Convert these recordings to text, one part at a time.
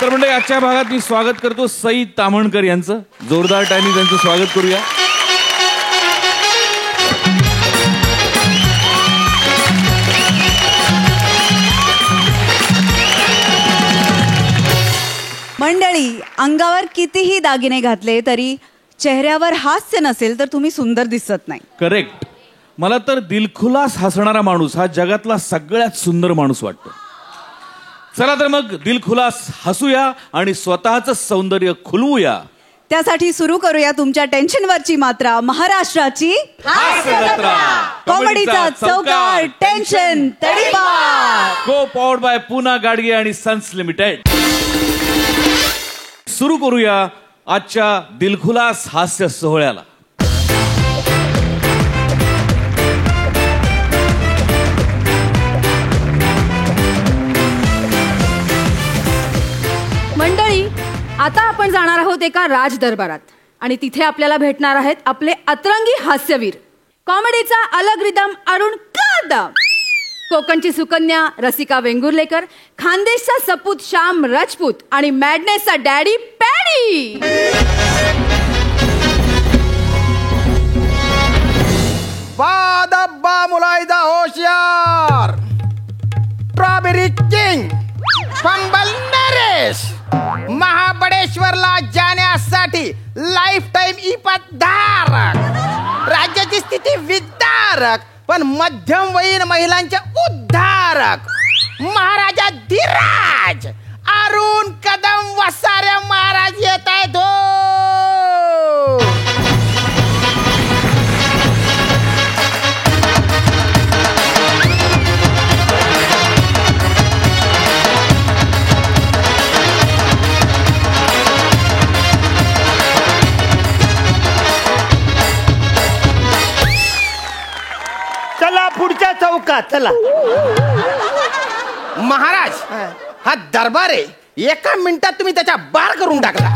तर म्हणजे आजच्या भागात मी स्वागत करतो सई ताम्हणकर यांचं. जोरदार टाळ्यांनी त्यांचं स्वागत करूया. मंडळी, अंगावर कितीही दागिने घातले तरी चेहऱ्यावर हास्य नसेल तर तुम्ही सुंदर दिसत नाही. करेक्ट. मला तर दिलखुलास हसणारा माणूस हा जगातला सगळ्यात सुंदर माणूस वाटतो. चला तर मग दिलखुलास हसूया आणि स्वतःचं सौंदर्य खुलवूया. त्यासाठी सुरू करूया तुमच्या टेन्शनवरची मात्रा, महाराष्ट्राची हास्य जत्रा. कॉमेडीचा चौकार, टेन्शन तडीपार. को पॉवर्ड बाय पूना गाडगे आणि सन्स लिमिटेड. सुरू करूया आजच्या दिलखुलास हास्य सोहळ्याला. मंडळी, आता आपण जाणार आहोत एका राज दरबारात आणि तिथे आपल्याला भेटणार आहेत आपले अतरंगी हास्यवीर. कॉमेडीचा अलग रिदम अरुण कदम, कोकणची सुकन्या रसिका वेंगुर्लेकर, खानदेशचा सपूत श्याम राजपूत आणि मॅडनेसचा डॅडी पॅडी. वादब्बा मुलायदा होशियार, स्ट्रॉबेरी किंग पंबल नरेश, महाबळेश्वरला जाण्यासाठी लाईफ टाइम इपतधारक, राज्याची स्थिती विदारक पण मध्यमवयीन महिलांचे उद्धारक, महाराजा धीराज अरुण कदम वसारे महाराज येत आहेत. चला पुढच्या चौकात चला. महाराज, हा दरबार आहे. एका मिनिटात तुम्ही त्याच्या बार करून टाकला.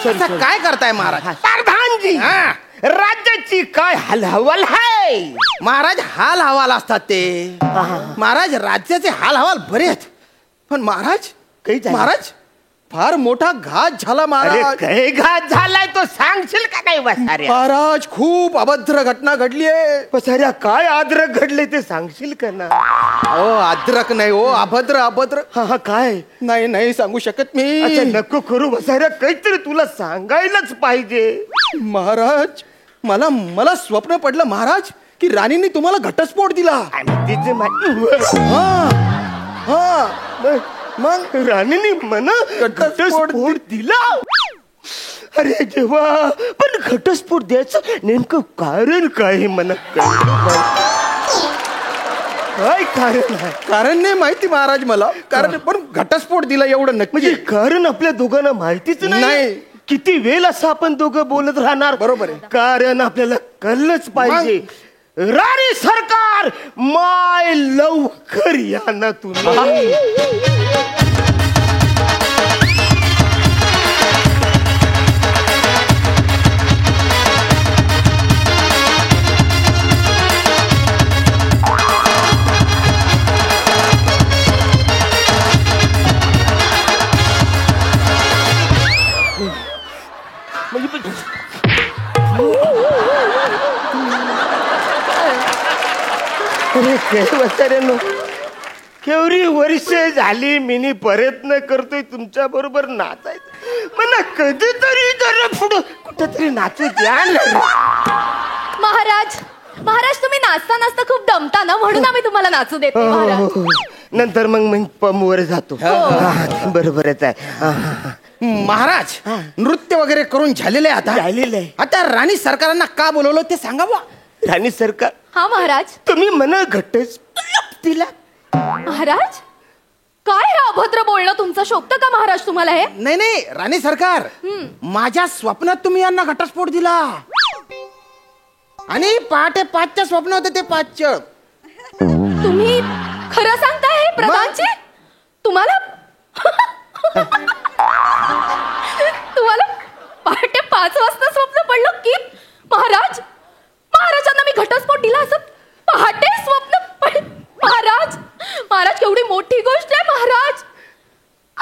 असं काय करताय महाराज? प्रधानजी, राज्याची काय हालहवाल आहे. महाराज हाल हवाल असतात ते. महाराज राज्याचे हाल हवाल बरे आहेत पण महाराज महाराज फार मोठा घात झाला महाराज. काय घात झालाय तो सांगशील का नाही वसाऱ्या? महाराज खूप अभद्र घटना घडली आहे. वसाऱ्या काय आद्रक घडले ते सांगशील का ना? ओ अद्रक नाही हो, अभद्र अभद्र. हा काय? नाही नाही सांगू शकत मी. अच्छा नको करू वसाऱ्या, काहीतरी तुला सांगायलाच पाहिजे. महाराज मला मला स्वप्न पडलं महाराज की राणीने तुम्हाला घटस्फोट दिला. तिचे मग राणीने मला घटस्फोट दिला. अरे देवा, पण घटस्फोट द्यायचं नेमकं कारण काय मला काय कारण आहे? कारण नाही माहिती महाराज मला. कारण पण घटस्फोट दिला एवढं नक्की. म्हणजे कारण आपल्या दोघांना माहितीच नाही. किती वेळ असं आपण दोघं बोलत राहणार? बरोबर आहे. कारण आपल्याला कळलंच पाहिजे. राणी सरकार माय लवकर या ना तुला. केवढी वर्ष झाली मी प्रयत्न करतोय तुमच्या बरोबर नाचायचं. मला कधीतरी जरा पुढं कुठेतरी नाचू द्या. महाराज महाराज तुम्ही नाचता नाचता खूप दमता ना, म्हणून आम्ही तुम्हाला नाचू देतो महाराज. नंतर मग पम वर जातो. बरोबरच आहे. महाराज नृत्य वगैरे करून झालेले आता झालेले. आता राणी सरकारांना का बोलवलं ते सांगा बुवा. राणी सरकार, हा महाराज. तुम्ही मला घटच दिला. महाराज काय हे अभद्र बोलणं तुमचं शोभतं का महाराज तुम्हाला हे? नाही नाही राणी सरकार, माझ्या स्वप्नात तुम्ही यांना घटस्फोट दिला आणि पहाटे 5च्या स्वप्न होते ते 5चं. तुम्ही खरं सांगताय प्रधानजी? तुम्हाला तुम्हाला पहाटे 5 वाजता स्वप्न पडलं की महाराज महाराजांना मी घटस्फोट दिला असं पहाटे स्वप्न महाराज महाराज केवढी मोठी गोष्ट आहे महाराज.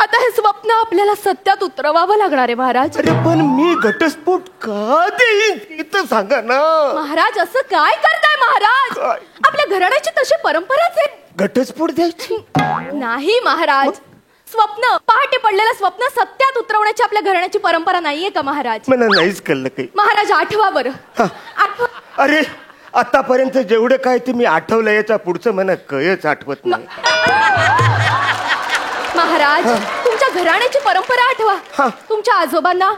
आता हे स्वप्न आपल्याला सत्यात उतरवावं लागणार आहे महाराज. अरे पण मी घटस्फोट का देईन इथं सांगा ना. महाराज असं काय करताय महाराज? काय? आपल्या घराण्याची तशी परंपराच आहे. घटस्फोट द्यायची नाही महाराज, स्वप्न पहाटे पडलेलं स्वप्न सत्यात उतरवण्याची आपल्या घराण्याची परंपरा नाहीये का महाराज? मला नाहीच कळलं काही. महाराज आठवा बरं. हा. आठवा. अरे आतापर्यंत जेवढं काय ते मी आठवलं याच्या पुढचं मला कळच आठवत नाही. महाराज तुमच्या घराण्याची परंपरा हा. आठवा. तुमच्या आजोबांना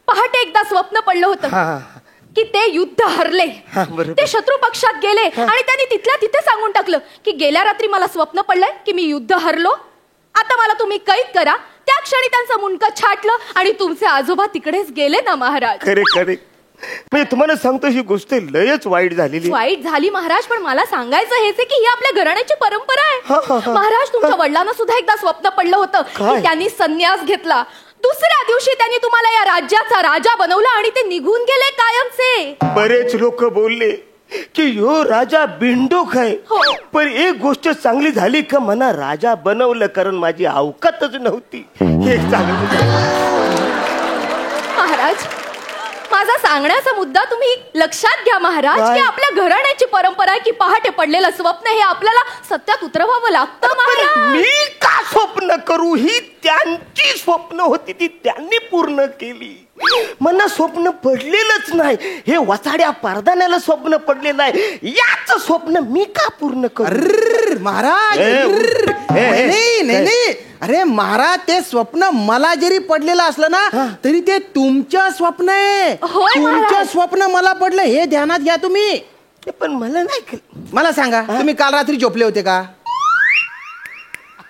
पहाटे एकदा स्वप्न पडलं होतं हा. की ते युद्ध हरले. हा, बरोबर. ते शत्रू पक्षात गेले आणि त्यांनी तिथल्या तिथे सांगून टाकलं की गेल्या रात्री मला स्वप्न पडलंय की मी युद्ध हरलो, आता मला तुम्ही कैद करा. त्या क्षणी त्यांचं मुंडकं छाटलं आणि तुमचे आजोबा तिकडेच गेले ना महाराज. खरे खरे म्हणजे तुम्हाला सांगतो ही गोष्ट लयच वाईट झालेली. वाईट झाली महाराज, पण मला सांगायचं हेच आहे की ही आपल्या घराण्याची परंपरा हा, हा, आहे. हा. महाराज तुमच्या वडिलांना सुद्धा एकदा स्वप्न पडलं होतं काय? की त्यांनी संन्यास घेतला. दुसऱ्या दिवशी त्यांनी तुम्हाला या राज्याचा राजा बनवलं आणि ते निघून गेले कायमचे. बरेच लोक बोलले की यो राजा बिंडोक आहे. हो. पण एक गोष्ट चांगली झाली का मना राजा बनवलं, कारण माझी अवकातच नव्हती. हे चांगलं झालं. महाराज माझा सांगण्याचा मुद्दा तुम्ही लक्षात घ्या महाराज काय? की आपल्या घराण्याची परंपरा आहे की पहाटे पडलेलं स्वप्न हे आपल्याला सत्यात उतरवावं लागतं महाराज. मी का स्वप्न करू? ही त्यांची स्वप्न होती, ती त्यांनी पूर्ण केली. मला स्वप्न पडलेलंच नाही. हे वसाड्या पारदाण्याला स्वप्न पडलेलं आहे, याच स्वप्न मी का पूर्ण करू? अर्र, महाराज नाही नाही नाही. अरे महाराज ते स्वप्न मला जरी पडलेलं असलं ना तरी ते तुमचं स्वप्न आहे. होय, तुमचं महाराज. स्वप्न मला पडलं हे ध्यानात घ्या तुम्ही. पण मला नाही कळलं. मला सांगा तुम्ही काल रात्री झोपले होते का?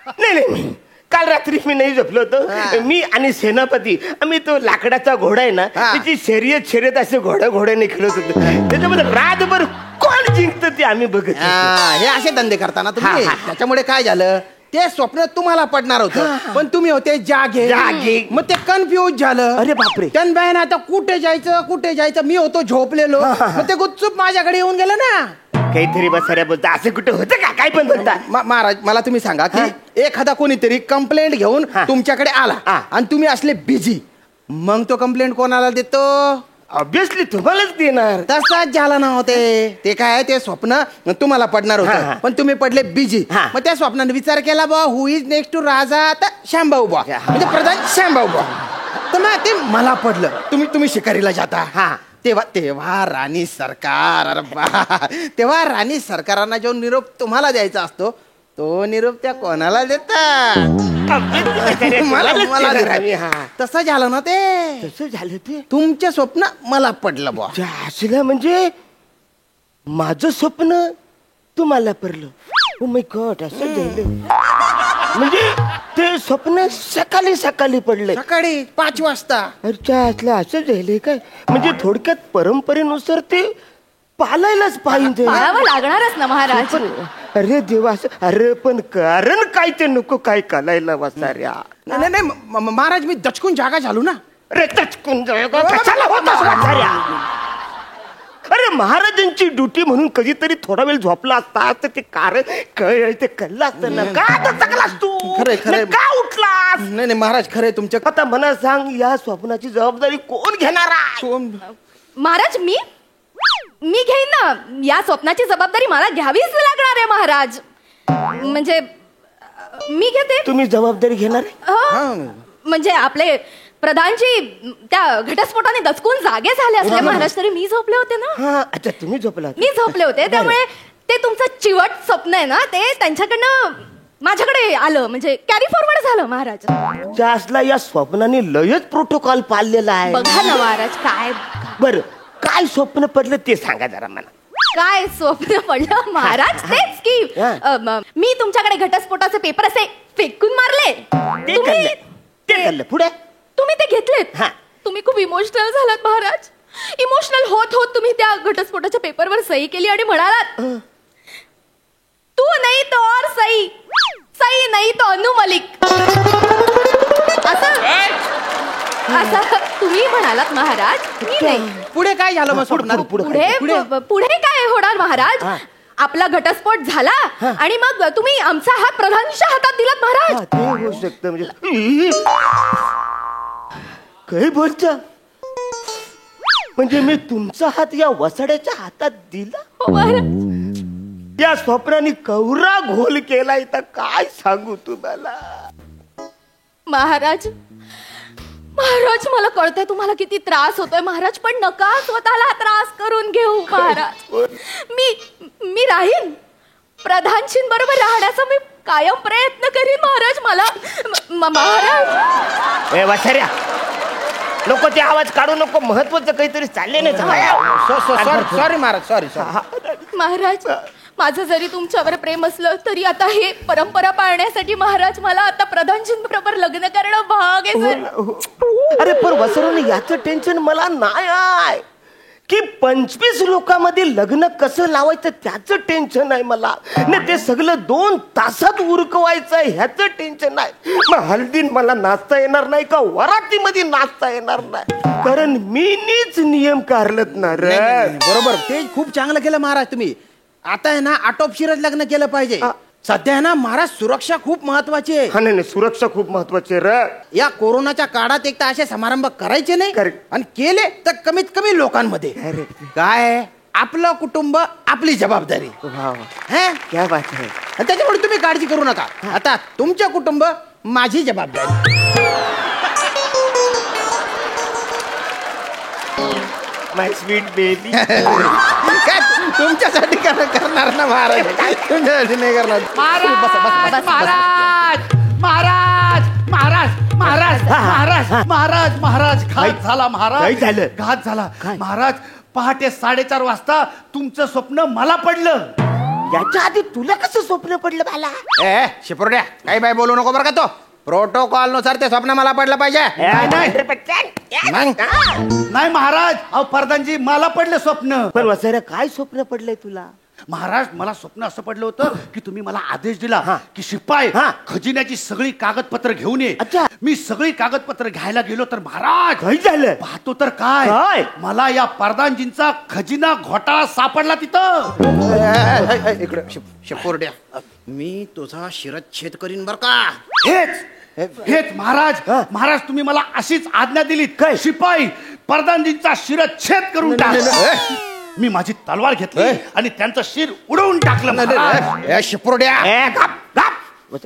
नाही नाही, काल रात्री मी नाही झोपलो होतो. मी आणि सेनापती आम्ही तो लाकडाचा घोडा आहे ना, त्याची शर्यत असे घोड्याने खेळत होतो. त्याच्यामध्ये रातभर कोण जिंकतं ते आम्ही बघत होतो. हे असे धंदे करताना तुम्ही. हा. त्याच्यामुळे काय झालं, ते स्वप्न तुम्हाला पडणार होतं पण तुम्ही होते जागे. मग ते कन्फ्युज झालं. अरे बापरे. त्यान आता कुठे जायचं मी होतो झोपलेलो. मग ते गुपचूप माझ्याकडे येऊन गेलं ना. काहीतरी बसाऱ्या बोलता असं कुठं होतं का? काय पण बोलता. महाराज मला तुम्ही सांगा की एखादा कोणीतरी कंप्लेंट घेऊन तुमच्याकडे आला आणि तुम्ही असले बिझी, मग तो कंप्लेंट कोणाला देतो? ऑब्विसली तुम्हालाच देणार. तसाच झाला ना होते. ते काय ते स्वप्न तुम्हाला पडणार होतं पण तुम्ही पडले बिझी. मग त्या स्वप्नाने विचार केला बा हु इज नेक्स्ट टू राजा, तर शांभाऊ बा म्हणजे प्रधान शांभाऊ बा. तर मग ते मला पडलं. तुम्ही शिकारीला जाता. तेव्हा राणी सरकार, अरे बा, तेव्हा राणी सरकारांना जो निरोप तुम्हाला द्यायचा असतो तो निरोप त्या कोणाला देतात? मला देतात. तसं झालं ना ते. तसं झालं ते. तुमचं स्वप्न मला पडलं बा. असलं म्हणजे माझं स्वप्न तुम्हाला पडलं. ओ माय गॉड, असं झालं म्हणजे ते स्वप्न सकाळी पडलंय. सकाळी 5 वाजता. अच्छा, असं झालंय काय? म्हणजे थोडक्यात परंपरेनुसार ते पालायलाच पाहिजे. पाळावं लागणारच ना महाराज. अरे देवा, अरे पण कारण काय ते नको काय कलायला वसाऱ्या. नाही महाराज मी दचकून जागा झालो ना. अरे दचकून कशाला होतास वसाऱ्या? अरे महाराजांची ड्युटी म्हणून कधीतरी थोडा वेळ झोपला असता तर ते कारण काय ते कळलं असतं ना. का दचकलास तू? खरंय. का उठलास? नाही महाराज खरंय तुमच्या. आता मला सांग, या स्वप्नाची जबाबदारी कोण घेणार आहे? महाराज मी घेईन ना. या स्वप्नाची जबाबदारी मला घ्यावीच लागणार आहे महाराज. म्हणजे मी घेते. तुम्ही जबाबदारी घेणार? म्हणजे आपले प्रधानजी त्या घटस्फोटाने दचकून जागे झाले असले महाराज, तरी मी झोपले होते ना. अच्छा, तुम्ही झोपला? मी झोपले होते, त्यामुळे ते तुमचं चिवट स्वप्न आहे ना, ते त्यांच्याकडनं माझ्याकडे आलं, म्हणजे कॅरी फॉरवर्ड झालं महाराज. त्यासला या स्वप्नाने लयच प्रोटोकॉल पाळलेला आहे. बघा ना महाराज काय. बरं, काय स्वप्न पडलं ते सांगा जरा मला. काय स्वप्न पडलं महाराज? तेच की मी तुमच्याकडे घटस्फोटाचे पेपर असे फेकून मारले. ते कळलं. पुढे तुम्ही ते घेतलेत. तुम्ही खूप इमोशनल झालात महाराज. इमोशनल होत तुम्ही त्या घटस्फोटाच्या पेपरवर सही केली आणि म्हणालात, तू नाही तो और सही, सही नाही तो अनु मलिक. असं तुम्ही म्हणालात महाराज. मी नाही. पुढे काय झालं मग स्वप्नात? पुढे काय होणार महाराज? आपला घटस्फोट झाला आणि मग तुम्ही आमचा हात प्रधानच्या हातात दिलात महाराज. ते होऊ शकतं म्हणजे काय बोलता म्हणजे मी तुमचा हात या वसाड्याच्या हातात दिला. हो महाराज. या स्वप्नाने कवरा घोल केलाय तर काय सांगू तुम्हाला. महाराज महाराज मला कळतंय तुम्हाला किती त्रास होतोय महाराज, पण नका स्वतःला त्रास करून घेऊ महाराज. मी राहीन प्रधानशींबरोबर राहण्याचा मी कायम प्रयत्न करीन महाराज. मला महाराज. ए वसाऱ्या नको ते आवाज काढू नको, महत्वाचं काहीतरी चालले नाही. Sorry Maharaj, sorry. महाराज माझं जरी तुमच्यावर प्रेम असलं तरी आता हे परंपरा पाळण्यासाठी महाराज मला आता प्रधानजींबरोबर लग्न करणं भाग आहे. अरे पण वसरून याचं टेन्शन मला नाही आहे की 25 लोकांमध्ये लग्न कसं लावायचं त्याचं टेन्शन आहे मला. नाही ते सगळं 2 तासात उरकवायचं ह्याचं टेन्शन आहे. मग हल्दीन मला नाचता येणार नाही का वरातीमध्ये नाचता येणार नाही, कारण मीच नियम काढलत ना रे. बरोबर, ते खूप चांगलं केलं महाराज तुम्ही. आता आहे ना आटोपशीरच लग्न केलं पाहिजे. सध्या आहे ना महाराज सुरक्षा खूप महत्वाची आहे. हा नाही सुरक्षा खूप महत्वाची रे. या कोरोनाच्या काळात एक तर असे समारंभ करायचे नाही आणि केले तर कमीत कमी लोकांमध्ये. काय आपलं कुटुंब आपली जबाबदारी. क्या बात आहे. आणि त्याच्यामुळे तुम्ही काळजी करू नका. आता तुमचं कुटुंब माझी जबाबदारी. माय स्वीट बेबी. काय तुमच्यासाठी करणार ना महाराज, तुमच्यासाठी नाही करणार. महाराज महाराज महाराज महाराज महाराज महाराज महाराज घात झाला महाराज. काय झालं? घात झाला महाराज. पहाटे 4:30 वाजता तुमचं स्वप्न मला पडलं. याच्या आधी तुला कसं स्वप्न पडलं मला. ए शिपुर्ड्या काही बाय बोलू नको बरं का. तो प्रोटोकॉल नुसार ते स्वप्न मला पडलं पाहिजे. नाही महाराज, अहो प्रधानजी मला पडलं स्वप्न. पण वसाऱ्या काय स्वप्न पडलंय तुला. महाराज मला स्वप्न असं पडलं होतं की तुम्ही मला आदेश दिला की शिपाई खजिन्याची सगळी कागदपत्र घेऊन ये. अच्छा. मी सगळी कागदपत्र घ्यायला गेलो तर महाराज काय झालं. पाहतो तर काय काय? मला या प्रधानजींचा खजिना घोटाळा सापडला तिथं. इकडे शिपुर्ड्या, मी तुझा शिरच्छेद करीन बर का. हेच महाराज. महाराज तुम्ही मला अशीच आज्ञा दिलीत काय शिपाई प्रधानजींचा शिरच्छेद करून टाक. मी माझी तलवार घेतली आणि त्यांचं शिर उडवून टाकलं. शिपुर्ड्या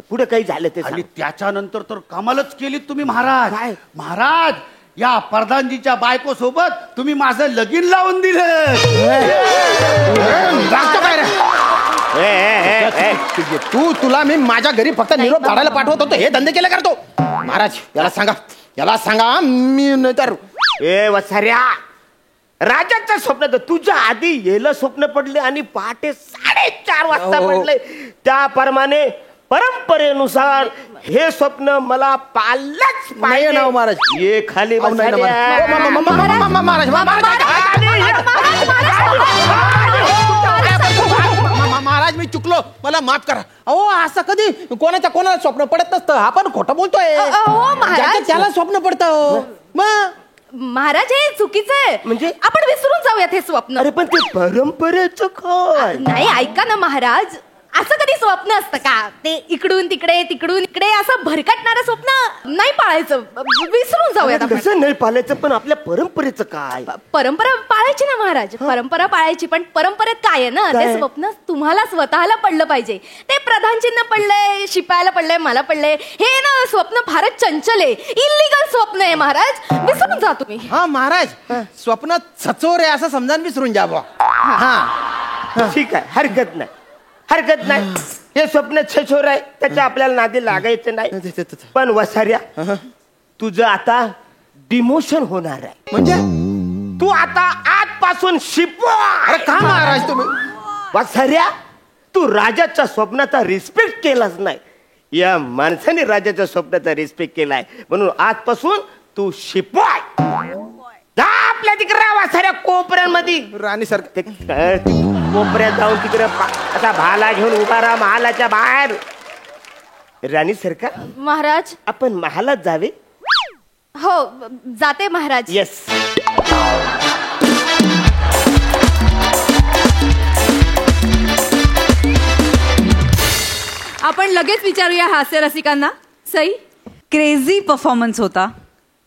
पुढे काही झालं ते आणि त्याच्यानंतर तर कमालच केली तुम्ही महाराज. महाराज या प्रधानजीच्या बायको सोबत तुम्ही माझं लगीन लावून दिलं. तुला मी माझ्या घरी फक्त निरोप काढायला पाठवत होतो, हे धंदे केले करतो. महाराज याला सांगा मी नाही तर. ए वसाऱ्या राजाचं स्वप्न तर तुझ्या आधी येलं स्वप्न पडले आणि पहाटे 4:30 वाजता पडले. त्याप्रमाणे परंपरेनुसार हे स्वप्न मला पाळलंच पाहिजे ना महाराज. ये खाली महाराज मी चुकलो, मला माफ करा. अहो असं कधी कोणाला स्वप्न पडत नसतं. आपण खोटं बोलतोय. महाराज त्याला स्वप्न पडतं. मग महाराज हे चुकीचं आहे. म्हणजे? आपण विसरून जाऊयात हे स्वप्न. अरे पण ते परंपरेचं काय. नाही ऐका ना महाराज, असं कधी स्वप्न असतं का. ते इकडून तिकडे असं भरकटणारं स्वप्न नाही पाळायचं. विसरून जाऊयात आपण. कसं नाही पाळायचं पण आपल्या परंपरेचं काय. परंपरा पाळायची ना महाराज, परंपरा पाळायची. पण परंपरेत काय आहे ना, ते स्वप्न तुम्हाला स्वतःला पडलं पाहिजे. ते प्रधानजींना पडलंय, शिपायाला पडलंय, मला पडलंय. हे ना स्वप्न फारच चंचल आहे, इल्लीगल स्वप्न आहे महाराज. विसरून जा तुम्ही. हा महाराज स्वप्न सचोर आहे असं समजा विसरून जा बा. ठीक आहे, हरकत नाही. हे स्वप्न छछोर आहे, त्याच्या आपल्याला नादी लागायचं नाही. पण वसाऱ्या तुझं आता डिमोशन होणार आहे. म्हणजे तू आता आजपासून शिपाई. अरे का महाराज तुम्ही. वसाऱ्या तू राजाच्या स्वप्नाचा रिस्पेक्ट केलाच नाही. या माणसाने राजाच्या स्वप्नाचा रिस्पेक्ट केलाय, म्हणून आजपासून तू शिपाई. जा आपल्या तिकडे वासाऱ्या कोपऱ्यांमध्ये. राणी सर कोपऱ्यात जाऊन तिकडे असा भाला घेऊन उभा राहा महालाच्या बाहेर. राणी सरकार महाराज. आपण महालात जावे. हो जाते महाराज. येस. आपण लगेच विचारूया हास्य रसिकांना. सई, क्रेझी परफॉर्मन्स होता.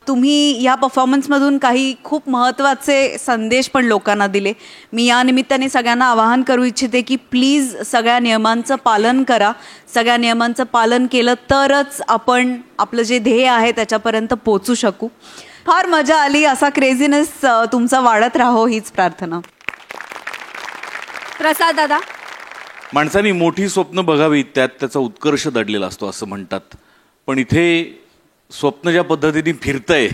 तुम्ही या परफॉर्मन्समधून काही खूप महत्त्वाचे संदेश पण लोकांना दिले. मी या निमित्ताने सगळ्यांना आवाहन करू इच्छिते की प्लीज सगळ्या नियमांचं पालन करा. सगळ्या नियमांचं पालन केलं तरच आपण आपलं जे ध्येय आहे त्याच्यापर्यंत पोचू शकू. फार मजा आली. असा क्रेझीनेस तुमचा वाढत राहो हीच प्रार्थना. प्रसाद दादा. माणसाने मोठी स्वप्न बघावीत, त्यात त्याचा उत्कर्ष दडलेला असतो असं म्हणतात. पण इथे स्वप्न ज्या पद्धतीने फिरतंय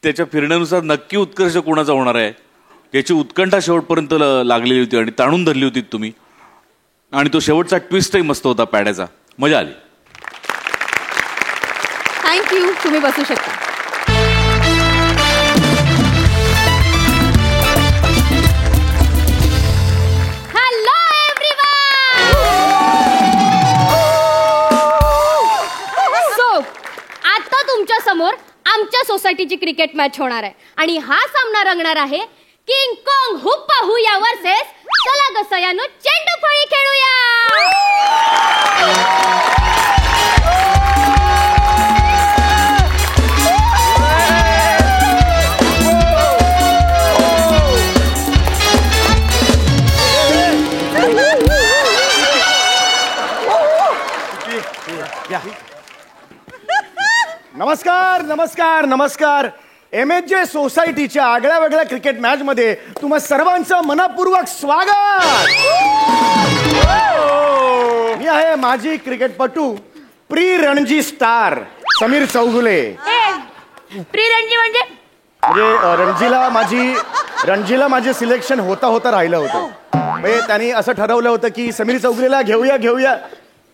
त्याच्या फिरण्यानुसार नक्की उत्कर्ष कोणाचा होणार आहे याची उत्कंठा शेवटपर्यंत लागलेली होती आणि ताणून धरली होती तुम्ही. आणि तो शेवटचा ट्विस्टही मस्त होता पॅड्याचा. मजा आली. थँक्यू. तुम्ही बसू शकता. Hello everyone. सो आता तुमच्या समोर आमच्या सोसायटीची क्रिकेट मॅच होणार आहे आणि हा सामना रंगणार आहे किंग कॉंग हुप्पा हुया वर्सेस चला ग सयानो चेंडू फळी खेळूया. नमस्कार नमस्कार नमस्कार. MHJ सोसायटीच्या आगळ्या वेगळ्या क्रिकेट मॅच मध्ये तुम्हा सर्वांचं मनपूर्वक स्वागत. मी आहे माजी क्रिकेटपटू pre Ranji star Sameer Chougule. Pre Ranji म्हणजे रणजीला माझे सिलेक्शन होता राहिलं होतं. म्हणजे त्यांनी असं ठरवलं होतं की समीर चौगुलेला घेऊया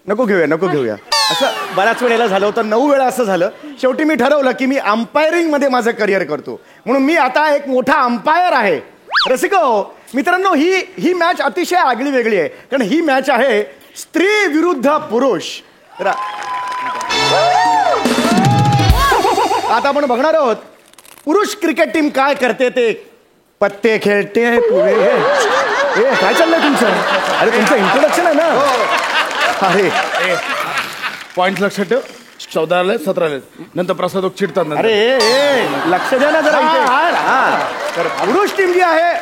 नको घेऊया असं बऱ्याच वेळेला झालं होतं. 9 वेळा असं झालं. शेवटी मी ठरवलं की मी अंपायरिंग मध्ये माझं करिअर करतो म्हणून मी आता एक मोठा अंपायर आहे. रसिको मित्रांनो, ही मॅच अतिशय आगळी वेगळी आहे कारण ही मॅच आहे स्त्री विरुद्ध पुरुष. आता आपण बघणार आहोत पुरुष क्रिकेट टीम काय करते ते. पत्ते खेळते पुढे. काय चाललंय तुमचं? अरे तुमचं इंट्रोडक्शन आहे ना. अरे पॉइंट लक्षात ठेव. 14 17 नंतर प्रसाद चिडतात ना. अरे लक्ष द्या ना जरा इथे. तर पुरुष टीम जी आहे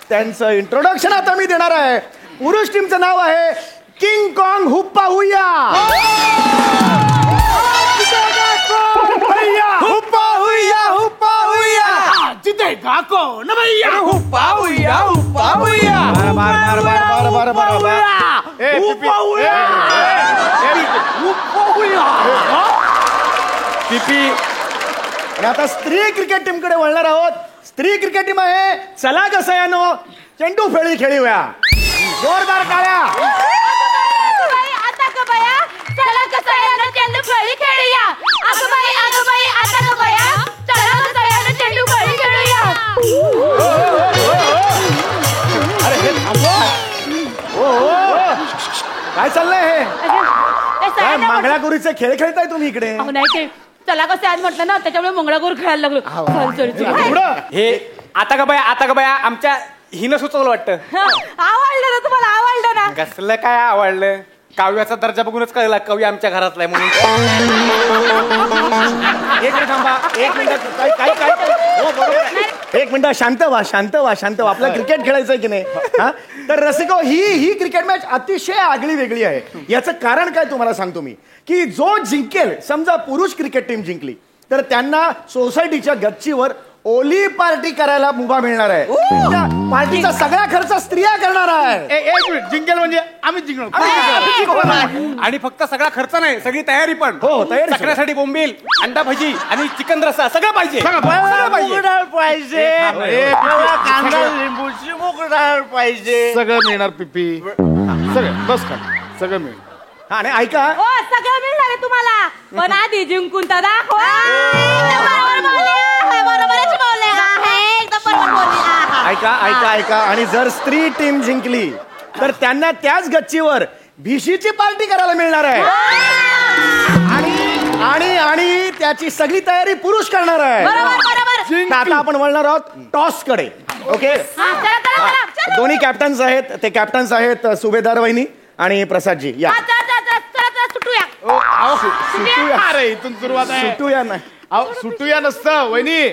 त्यांचं इंट्रोडक्शन आता मी देणार आहे. पुरुष टीमचं नाव आहे किंग कॉंग हुप्पा हुया. हुप्पा हुया हुप्पा हुया जितेगा कौन भैया. हुप्पा हुया हुप्पा हुया. आणि आता स्त्री क्रिकेट टीम कडे वळणार आहोत. स्त्री क्रिकेट टीम आहे चला ग सयानो चेंडू फेळी खेळूया. जोरदार टाळ्या. आता ग बया चला ग सयानो चेंडू फळी खेळूया. अगं बाई आता ग बया चला ग सयानो चेंडू फळी खेळूया. अरे हे थांबवा. काय चाललंय हे? काय मंगळागौरीचे खेळ खेळताय तुम्ही इकडे? नाही ते चला कसं आज म्हटलं ना त्याच्यामुळे मंगळागौर खेळायला लागलो. हे आता का बाया आमच्या हिनं सुचवलं वाटतं. आवडलं ना तुम्हाला? आवडलं ना? कसलं काय आवडलं? काव्याचा दर्जा बघूनच कळला कवी आमच्या घरातला आहे म्हणून. एक मिनिट थांबा. एक मिनिट शांत व्हा. आपलं क्रिकेट खेळायचंय की नाही? तर रसिको ही क्रिकेट मॅच अतिशय आगळी वेगळी आहे. याचं कारण काय तुम्हाला सांगतो मी की जो जिंकेल, समजा पुरुष क्रिकेट टीम जिंकली तर त्यांना सोसायटीच्या गच्चीवर ओली पार्टी करायला मुभा मिळणार आहे. त्या पार्टीचा सगळा खर्च स्त्रिया करणार आहे. एक मिनिट. जिंकेल म्हणजे आम्ही जिंकणार. आणि फक्त सगळा खर्च नाही, सगळी तयारी पण. हो, तयारी सगळ्यासाठी बोंबील, अंडा भजी आणि चिकन रस्सा सगळं पाहिजे. लिंबूची मुगडाळ पाहिजे. सगळं मिळणार. पिपी सगळं बस का सगळं मिळणार. आणि ऐका, हो सगळं मिळणार आहे तुम्हाला पण आधी जिंकून तर दाखवा. ऐका आणि जर स्त्री टीम जिंकली तर त्यांना त्याच गच्चीवर भिशीची पार्टी करायला मिळणार आहे. आणि त्याची सगळी तयारी पुरुष करणार आहे. आता आपण वळणार आहोत टॉस कडे. ओके, दोन्ही कॅप्टन्स आहेत. ते कॅप्टन्स आहेत सुभेदार वहिनी आणि प्रसादजी या. सुटूया अरे इथून सुरुवात आहे. सुटूया नाही. अहो सुटूया नसतं वहिनी,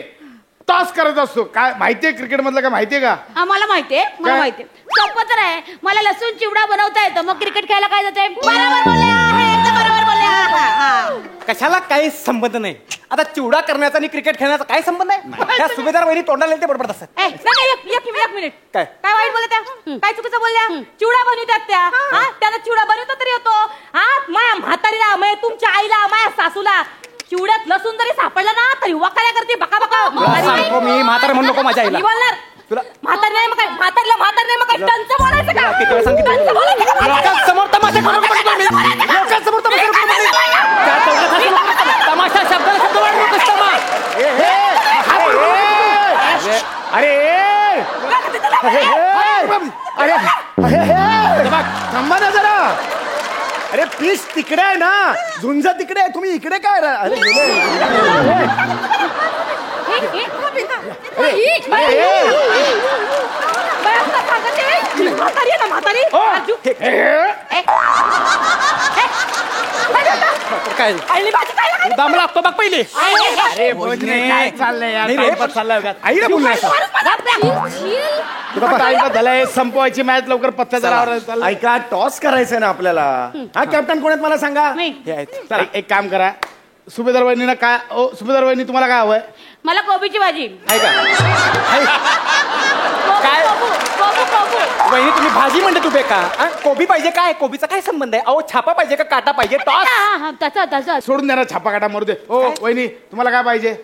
टॉस करत असतो. काय माहितीये क्रिकेट मधलं काय माहितीये का? मला माहितीये, मला काय? माहितीये. सोपं तर आहे, मला लसूण चिवडा बनवता येतं, मग क्रिकेट खेळायला काय जाते? बरोबर बोलले आहे, एकदम बरोबर बोलले आहे. कशाला काही संबंध नाही. आता चिवडा करण्याचा आणि क्रिकेट खेळण्याचा काय संबंध आहे? त्या सुभेदार वहिनी तोंडाला येते बडबड असतात. ए, नाही, एक मिनिट. काय? काय वाईट बोलत त्या? काय चुकीचं बोलल्या? चिवडा बनवतात त्या. हा, त्यांना चिवडा बनवता तरी होतो. हा, माझ्या म्हातारीला, म्हणजे तुमच्या आईला, माझ्या सासूला चिवड्यात लसूण जरी सापडला ना तरी वकाल्या करते बका बका. सांगतो मी, म्हातारा म्हणू नको माझ्या आईला. मी बोलणार. म्हातारी नाही मग काय, म्हातारीला म्हातारी नाही मग काय, टंच बोलायचं का? किती वेळा सांगितलं? टंच बोलायचं का? लोकांसमोर तमाशा करू नको तुम्ही. लोकांसमोर तमाशा करू नको. त्या तोंडासाठी तमाशा शब्दाला शब्द वाढू नकोस तमा. अरे थांबा ना जरा. अरे पीस तिकडे आहे ना, झुंज तिकडे आहे, तुम्ही इकडे काय अरे काय दाम लागतो बघ पहिले. अरे काय चाललंय यार? टाइमपास चाललाय. आईला बोलला टाइमपास झालाय, संपवायची मॅच लवकर पत्त्या जरा. ऐका, टॉस करायचंय ना आपल्याला. हा कॅप्टन कोण आहेत मला सांगा. हे आहेत. चला, एक काम करा, सुभेदार वहिनीला काय, ओ सुभेदार वहिनी तुम्हाला काय हवंय? मला कोबीची भाजी. ऐका काय वहिनी तुम्ही भाजी म्हणते तू बेका. कोबी पाहिजे काय? कोबीचा काय संबंध आहे? अहो छापा पाहिजे का काटा पाहिजे? टॉस त्याचा सोडून द्या ना, छापा काटा मारू दे. ओ वहिनी तुम्हाला काय पाहिजे?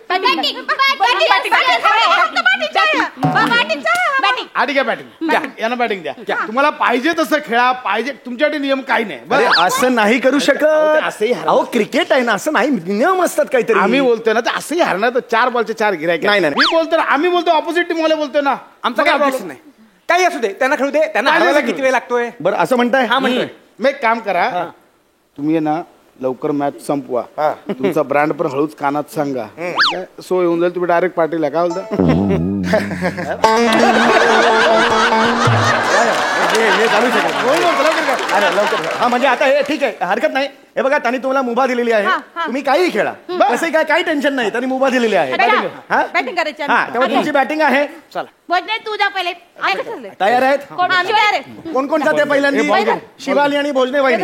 आधी घ्या बॅटिंग द्या, यांना बॅटिंग द्या. तुम्हाला पाहिजे तसं खेळा, पाहिजे तुमच्यासाठी नियम काही नाही. अरे बरं असं नाही करू शकत. असंही अहो क्रिकेट आहे ना, असं नाही, नियम असतात काहीतरी. आम्ही बोलतोय ना, तर असंही हरणार तर 4 बॉलचे 4 गिरायक. नाही, नाही. मी बोलतो ना, आम्ही बोलतो ऑपोजिट टीम वाले बोलतोय ना. आमचा काय ऑब्जेक्शन नाही. काही असू दे, त्यांना खेळू दे. त्यांना हरवायला किती वेळ लागतोय? बरं असं म्हणताय. हा म्हणतोय. मग एक काम करा, तुम्ही ना लवकर मॅच संपवा. तुमचा ब्रँड पण हळूच कानात सांगा, सो येऊन जाईल. तुम्ही डायरेक्ट पार्टीला काय बोलता? हे चालू शकत. अरे लवकर. हा म्हणजे आता हे ठीक आहे, हरकत नाही. हे बघा, त्यांनी तुम्हाला मुभा दिलेली आहे, तुम्ही काहीही खेळा. तसंही काय काही टेन्शन नाही, त्यांनी मुभा दिलेली आहे. बॅटिंग करायची. हा तेव्हा तुमची बॅटिंग आहे. चला भोजने तू जा पहिले. तयार आहेत? आम्ही तयार आहे. कोण कोण जाते पहिल्यांदा? शिवाली आणि भोजने वहिनी.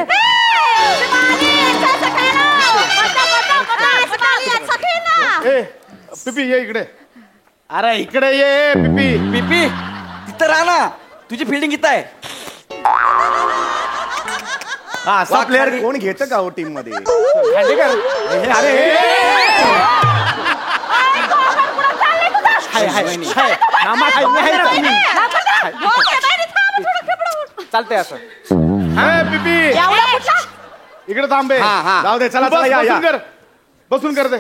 ए पिपी ये इकडे. अरे इकडे ये पिपी. पिपी तिथं राहा ना, तुझी फिल्डिंग इथं आहे. हा असा प्लेअर कोण घेतं का हो टीम मध्ये? अरे चालतंय असं. पिपी इकडे थांबे. जाऊ दे, चला चला या, बसून कर, बसून कर दे.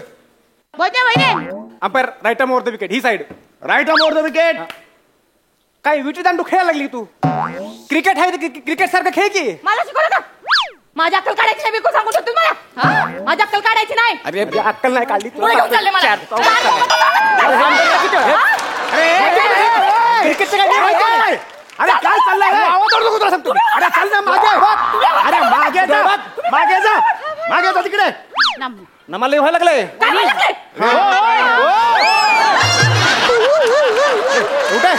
Umpire right arm over the wicket, ही side. Right arm over the wicket. काय विटी दांडू खेळायला लागली तू? क्रिकेट आहे क्रिकेट सारखं खेळ की. मला शिकवलं का? माझी अक्कल काढायची नाही, बिलकुल सांगू शकतो मला. माझी अक्कल काढायची नाही. अरे अक्कल नाही काढली तू. पुढे घेऊन चालले मला. क्रिकेटचं काय? अरे काय चाललंय? अरे चाल ना मागे. अरे मागे जा, मागे जा, मागे जा तिकडे. नमाला व्हायला लागलंय. उठे.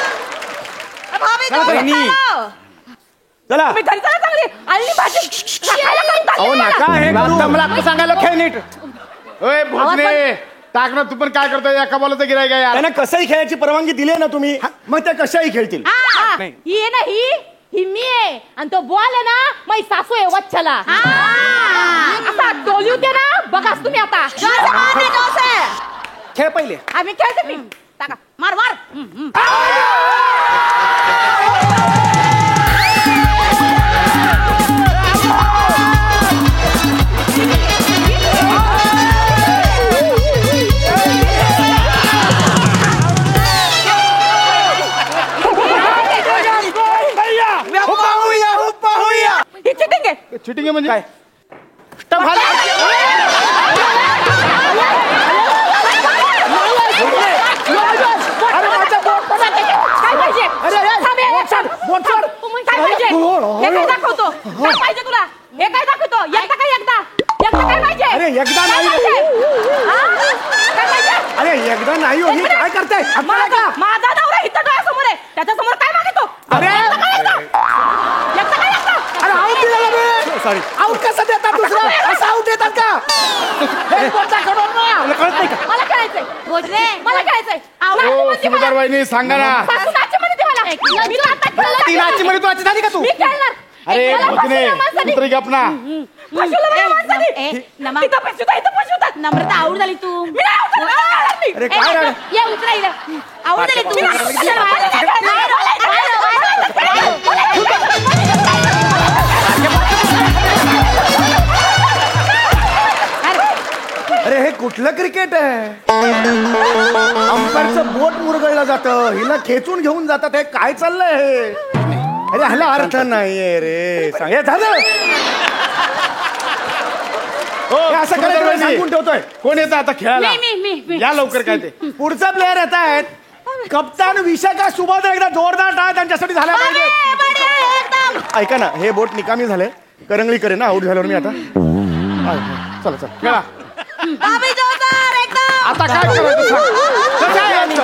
चला. अहो नका हे मला सांगायला खेळ नीट. ओय भोजने टाक ना, तू पण काय करतोय? एका बॉलचं गिरायक आहे यार. त्यांना कसंही खेळायची परवानगी दिली ना तुम्ही, मग ते कशाही खेळतील. ही आहे ना, ही मी आहे आणि तो बॉल आहे ना, माझी सासू आहे वच्छला. असा डोली होते ना, बघाच तुम्ही आता. खेळ पहिले. आम्ही खेळते. मी टाका, मार मार. ही चिटिंग आहे. चिटिंग आहे म्हणजे काय? काय पाहिजे? पाहिजे हे काय दाखवतो काय पाहिजे तुला हे काय दाखवतो एकदा काय एकदा काय पाहिजे अरे एकदा नाही काय पाहिजे अरे एकदा नाही हो, ही काय करताय माझा नवरा इथं डोळ्यासमोर आहे त्याच्या समोर काय मागतो अरे अरे आऊट दिला मी सॉरी आऊट कसं देतात दुसरं असं आऊट देतात का हे कोणता कडून ना कळत नाही का मला खेळायचंय भोजने मला खेळायचंय सुभेदार वहिनी सांगा ना मी तर आता खेळणार. ती नाची मध्ये तू आजी झाली का तू मी खेळणार अरे भोजने उतरी गप ना नम्रता आवड झाली तू अरे काय रे ये उतरा इकडे आवड झाली तू अरे हे कुठलं क्रिकेट आहे अंपायरचं बोट मुरगळलं जातं हिला खेचून घेऊन जातात हे काय चाललंय हे अरे ह्याला अर्थ नाहीये रे सांग हे झालं हे असं करायचं सांगून ठेवतोय कोण येतं आता खेळायला मी या लवकर काय ते पुढचा प्लेअर येत आहेत कप्तान विशाखा सुबोध एकदा जोरदार टाळ त्यांच्यासाठी झाला पाहिजे ऐका ना हे बोट निकामी झाले करंगळी करे ना आऊट झाल्यावर मी आता चला चला खेळा आता काय करायचं सांग. कसं खेळायचं?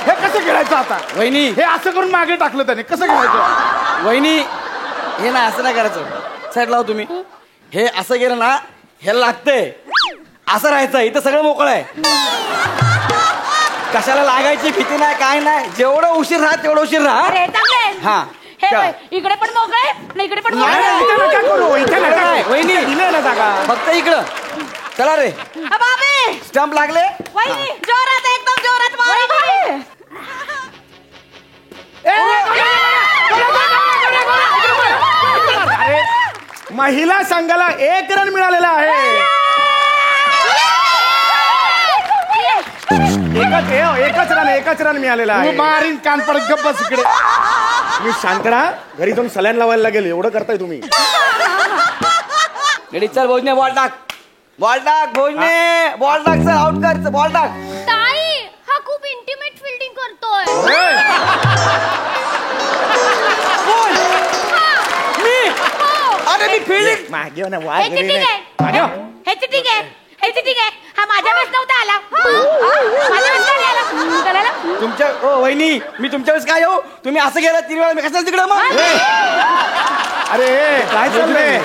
हे कसं खेळायचं आता वहिनी हे असं करून मागे टाकलं त्याने कसं खेळायचं वहिनी हे ना असं नाही करायचं साईड लाव तुम्ही हे असं गेलं ना हे लागतंय असं राहायचं इथं सगळं मोकळं आहे कशाला लागायची भीती नाही काय नाही जेवढं उशीर राहा तेवढं उशीर राहा अरे चांगले हा हे इकडे पण मोकळे ना इकडे पण नाही, नाही, इथे नका करू, इथे नका करू. वहिनी दिलंय ना जागा फक्त इकडं चला रे बाबे स्टंप लागले वहिनी जोरात एकदम जोरात मारा अरे महिला संघाला 1 रन मिळालेला आहे एकच रन मिळालेला तू आहे मारीन कान पडत गप्प बस इकडे मी शांत राहा घरी जाऊन सलाईन लावायला लागेल एवढं करताय तुम्ही रेडी चल भोजने बॉल टाक भोजने बॉल टाक चल आउट कर बॉल टाक ताई हा खूप इंटिमेट फिल्डिंग करतोय अरे मी फिल्डिंग मागे ना हे चिटिंग आहे हे चिटिंग आहे हे चिटिंग आहे हा माझ्या वेळेस नव्हता आला माझ्या वेळेस नाही आला तुमच्या ओ वहिनी मी तुमच्या वेळेस काय येऊ तुम्ही असं गेला 3 वेळा मी कशाला तिकडे मग अरे काय चाललंय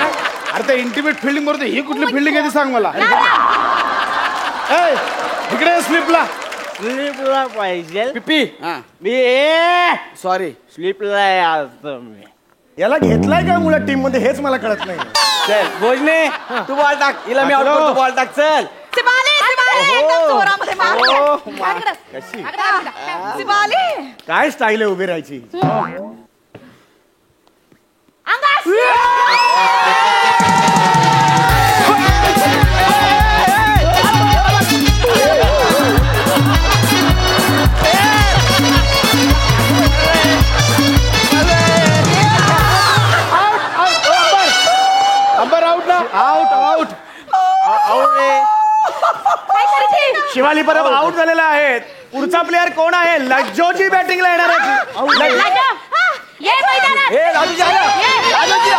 अरे ते इंटिमेट फिल्डिंग करतो ही कुठली फिल्डिंग आहे ते सांग मला इकडे स्लिपला पाहिजे पिपी मी सॉरी स्लीपला आलतो मी याला घेतलाय का मुलं टीम मध्ये हेच मला कळत नाही चल भोजने तू बॉल टाक हिला मी आउट करतो बॉल टाक चल काय स्टाईल आहे उभी राहायची आउट शिवाली परब आउट झालेला आहे पुढचा प्लेअर कोण आहे लज्जोची बॅटिंगला येणार आहे ये मैदानात ए राजूजी आला राजूजी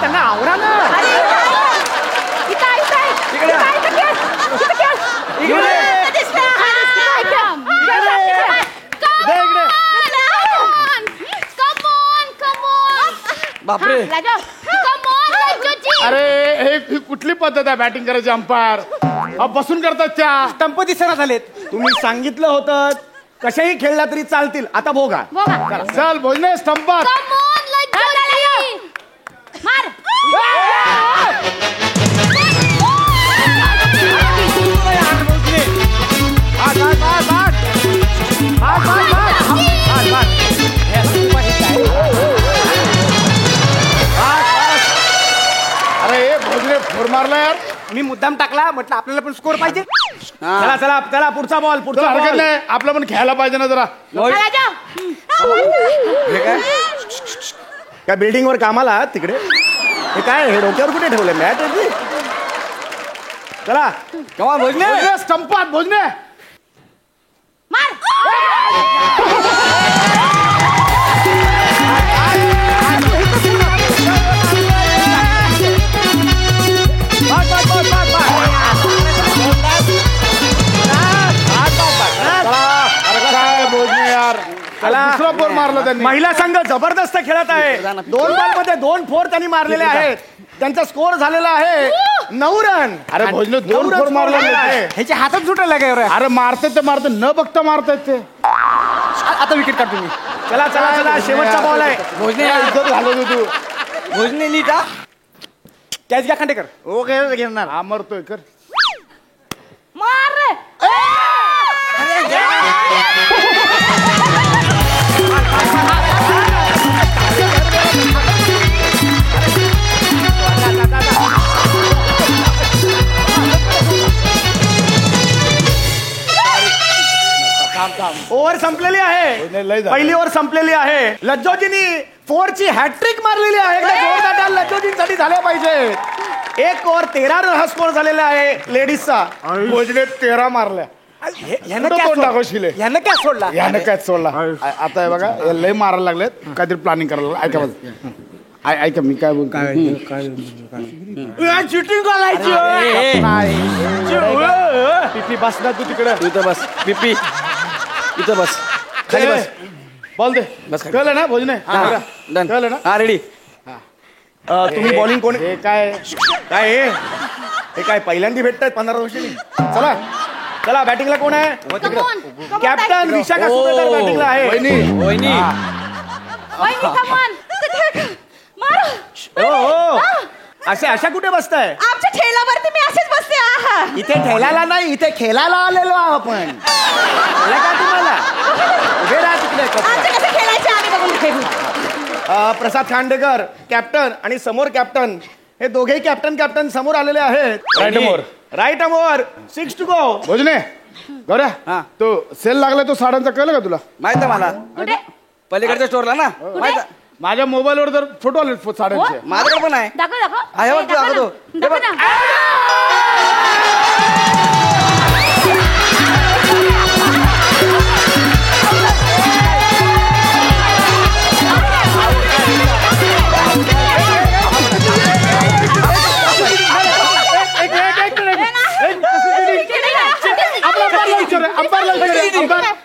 त्यांना आवरा ना बापरे अरे हे कुठली पद्धत आहे बॅटिंग करायची अंपायर बसून करतात त्या स्टंप दिसेना झालेत तुम्ही सांगितलं होतं कशाही खेळला तरी चालतील आता भोगा चल भोजने स्टंपात मार अरे भोजने फोर मारला यार मी मुद्दाम टाकला म्हटलं आपल्याला पण स्कोर पाहिजे चला चला चला पुढचा बॉल पुढचा हरकत बॉल नाही आपलं पण खेळायला पाहिजे ना जरा राजा हे काय काय बिल्डिंग वर कामाला आहात तिकडे हे काय हे डोक्यावर कुठे ठेवलंय मॅट आहे ती? चला कमा भोजने संपात भोजने भोजने यार दुसरा फोर मारला त्यांनी महिला संघ जबरदस्त खेळत आहे 2 बॉल मध्ये 2 फोर त्यांनी मारलेले आहेत त्यांचा स्कोर झालेला आहे 9 रन अरे भोजने 2 फोर मारला आहे ह्याच्या हातात सुटायला काय रे अरे मारते ते मारते न बघता मारतायत ते आता विकेट काढ तुम्ही चला चला चला शेवटचा बॉल आहे भोजने इज्जत घालवतो तू भोजने नीट हा कॅच घ्या खांडेकर ओके घेणार हा मरतोय कर मार रे ओव्हर संपलेली आहे लय झालं. पहिली ओव्हर संपलेली आहे लज्जोजींनी 4 ची हॅट्रिक मारलेली आहे एकदा जोरदार टाळ लज्जोजींसाठी झाल्या पाहिजे 1 ओव्हर 13 रन हा स्कोर झालेला आहे लेडीजचा भोजने 13 मारल्या ह्यानं कुठं catch तोंड सोडला? दाखवशील? ह्यानं कॅच सोडला यानं काय सोडला आता हे बघा हे लय मारायला लागलेत काहीतरी प्लॅनिंग करायला लागलं. ऐका माझं ऐका मी काय बोलतो चिटिंग करायची पिपी बस ना तू तिकडे इथं बस पिपी इथं बस खाली बस बॉल दे बस खाली. कळलं ना भोजने डन कळलं ना हा रेडी तुम्ही बॉलिंग कोण हे काय काय हे काय पहिल्यांदा भेटतायत 15 वर्षांनी चला चला बॅटिंगला कोण आहे कॅप्टन विशाखा सुभेदार बॅटिंगला आहे वहिनी वहिनी वहिनी कमान मार हो अशा कुठे बसताय आमच्या ठेल्यावरती मी असेच बसते आहा इथे ठेलायला नाही इथे खेळायला आलेलो आहो आपण कळलं का तुम्हाला उभे राहा तिकडे कसं खेळायचे आम्ही बघून खेळू प्रसाद खांडेकर कॅप्टन आणि समोर कॅप्टन हे दोघेही कॅप्टन समोर आलेले आहेत राईट अमोर 6 to go भोजने गौऱ्या हा. तो सेल लागला तो साड्यांचा कळलं का तुला माहित आहे मला कुठे पलीकडच्या स्टोरला ना माहित आहे. माझ्या मोबाईलवर जर फोटो आले साड्यांचे माझ्याकडे पण आहे दाखव दाखव आहे बघ, ए, दाखव दाखव ना. तो. दाखव ना.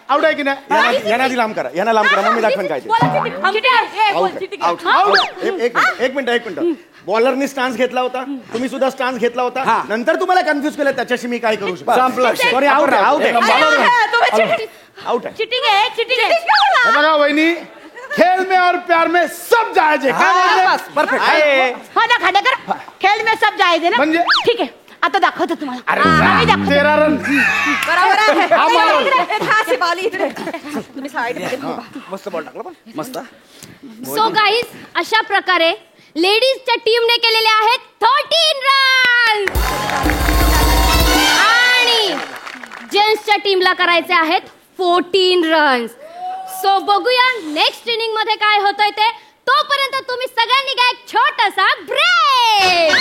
आउट आहे की नाही यांना आधी लांब करा यांना लांब करा मग मी दाखवन काय ते. बोला चिटिंग. चिटिंग आहे. ए, बोल चिटिंग आहे. हा? एक मिनिट बॉलरनी स्टान्स घेतला होता तुम्ही सुद्धा स्टान्स घेतला होता नंतर तुम्हाला कन्फ्युज केलं त्याच्याशी मी काय करू शकतो सॉरी आउट आहे आउट आहे चिटिंग आहे चिटिंग आहे हे बघा वहिनी खेल में और प्यार में सब जायज है काय बोलते? परफेक्ट हो ना खांडेकर खेळ में सब जायचे ना म्हणजे? ठीक आहे आता दाखवतो तुम्हाला अरे आम्ही दाखवतो. 13 रन बरोबर आहे हा मारल. हा शिपाली इथे. तुम्ही साईडमध्ये मस्त बॉल टाकला पण मस्त सो गाईज अशा प्रकारे लेडीजच्या टीमने केलेले आहेत 13 रन आणि जेंट्सच्या टीमला करायचे आहेत 14 रन्स. सो बघूया नेक्स्ट इनिंग मध्ये काय होतंय ते. तोपर्यंत तुम्ही सगळ्यांनी घ्या एक छोटासा ब्रेक.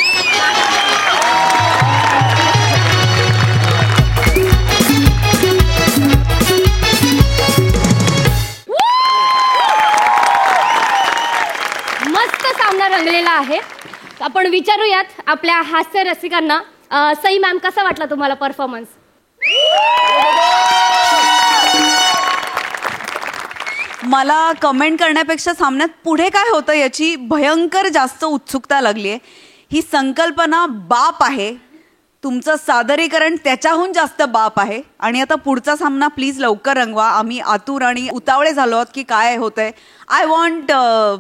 मस्त सामना रंगलेला आहे. आपण विचारूयात आपल्या हास्य रसिकांना. सई मॅम कसा वाटला तुम्हाला परफॉर्मन्स? मला कमेंट करण्यापेक्षा सामन्यात पुढे काय होतं याची भयंकर जास्त उत्सुकता लागली आहे. ही संकल्पना बाप आहे, तुमचं सादरीकरण त्याच्याहून जास्त बाप आहे. आणि आता पुढचा सामना प्लीज लवकर रंगवा. आम्ही आतुर आणि उतावळे झालो आहोत की काय होतंय. आय वॉन्ट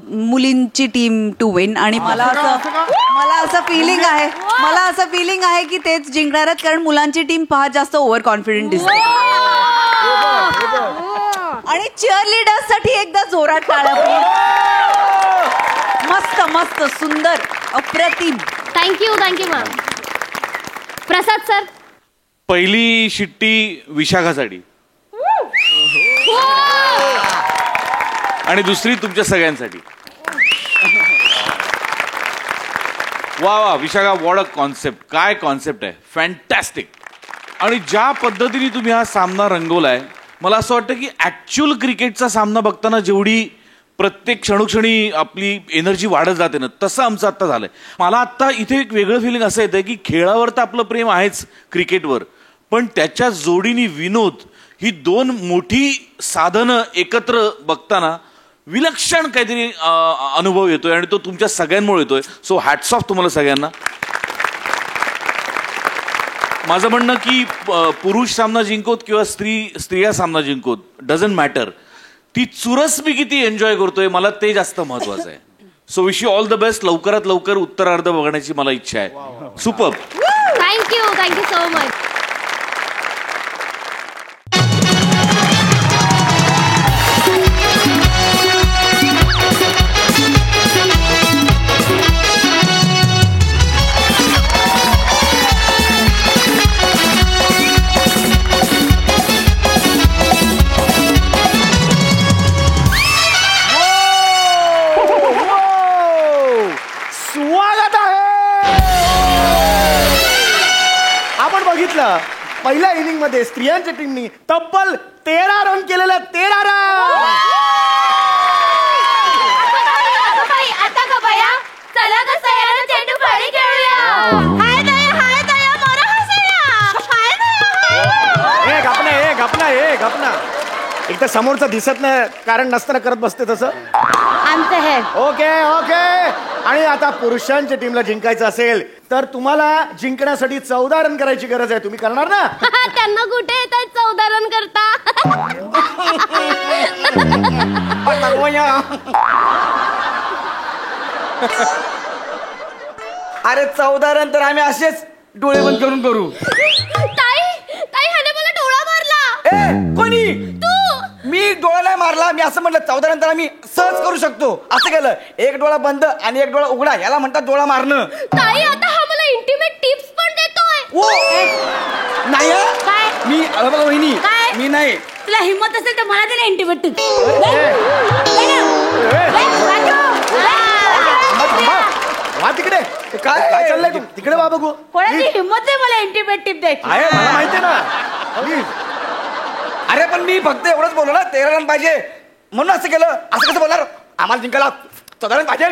मुलींची टीम टू विन. आणि मला असं फिलिंग आहे की तेच जिंकणार आहेत, कारण मुलांची टीम फार जास्त ओव्हर कॉन्फिडंट दिसते. आणि चीअर लीडर्स साठी एकदा जोरात टाळ्या. मस्त मस्त सुंदर अप्रतिम. Thank you ma'am. प्रसाद सर पहिली शिट्टी विशाखासाठी आणि दुसरी तुमच्या सगळ्यांसाठी. वा वा विशाखा, वॉट अ कॉन्सेप्ट. काय कॉन्सेप्ट आहे, फॅन्टॅस्टिक. आणि ज्या पद्धतीने तुम्ही हा सामना रंगवलाय, मला असं वाटतं की ऍक्च्युअल क्रिकेटचा सामना बघताना जेवढी प्रत्येक क्षणोक्षणी आपली एनर्जी वाढत जाते ना, तसं आमचं आत्ता झालंय. मला आत्ता इथे एक वेगळं फिलिंग असं येतं की खेळावर तर आपलं प्रेम आहेच क्रिकेटवर, पण त्याच्या जोडीने विनोद, ही दोन मोठी साधनं एकत्र बघताना विलक्षण काहीतरी अनुभव येतोय आणि तो तुमच्या सगळ्यांमुळे येतोय. सो हॅट्स ऑफ तुम्हाला सगळ्यांना. माझं म्हणणं की पुरुष सामना जिंकोत किंवा स्त्रिया सामना जिंकोत, डझंट मॅटर, ती चुरस मी किती एन्जॉय करतोय मला ते जास्त महत्वाचं आहे. So wish you all the best. लवकरात लवकर उत्तरार्ध बघण्याची मला इच्छा आहे. सुपर. Thank you so much. पहिल्या इनिंग मध्ये स्त्रियांच्या टीमनी तब्बल 13 रन केलेले. 13 रन. आता का बया, चला का सयानं चेंडू फळी खेळूया. हाय दया, हाय दया, मोरा हसूया. हाय दया. एक गपना एक तर समोरचं दिसत नाही, कारण नसताना करत बसते तसं. आमचं हे ओके. आणि आता पुरुषांच्या टीमला जिंकायचं असेल तर तुम्हाला जिंकण्यासाठी 14 रन करायची गरज आहे. तुम्ही करणार ना? त्यांना कुठे येतात 14 रन करता. अरे 14 रन तर आम्ही असेच डोळे बंद करून करू. ताई ह्याने मला डोळा मारला. कोणी? तू. मी डोळा नाही मारला. मी असं म्हटलं 14 रन तर आम्ही सहज करू शकतो. असं केलं, एक डोळा बंद आणि एक डोळा उघडा, याला म्हणतात डोळा मारणं. ताई आता हा मला इंटिमेट टिप्स पण देतोय. नाही काय? मी बघा वहिनी, काय? मी नाही. तुला हिम्मत असेल तर मला दे ना इंटिमेट टिप्स. वा तिकडे. काय चाललंय तिकडे? वा बघू. कोणाची हिंमत आहे मला इंटिमेट टिप द्यायची? आहे, मला माहिती आहे ना. प्लीज. अरे पण मी फक्त एवढंच बोललो ना, 13 रन पाहिजे म्हणून असं केलं. असं कसं बोलणार? आम्हाला जिंकायला 14 रन पाहिजे.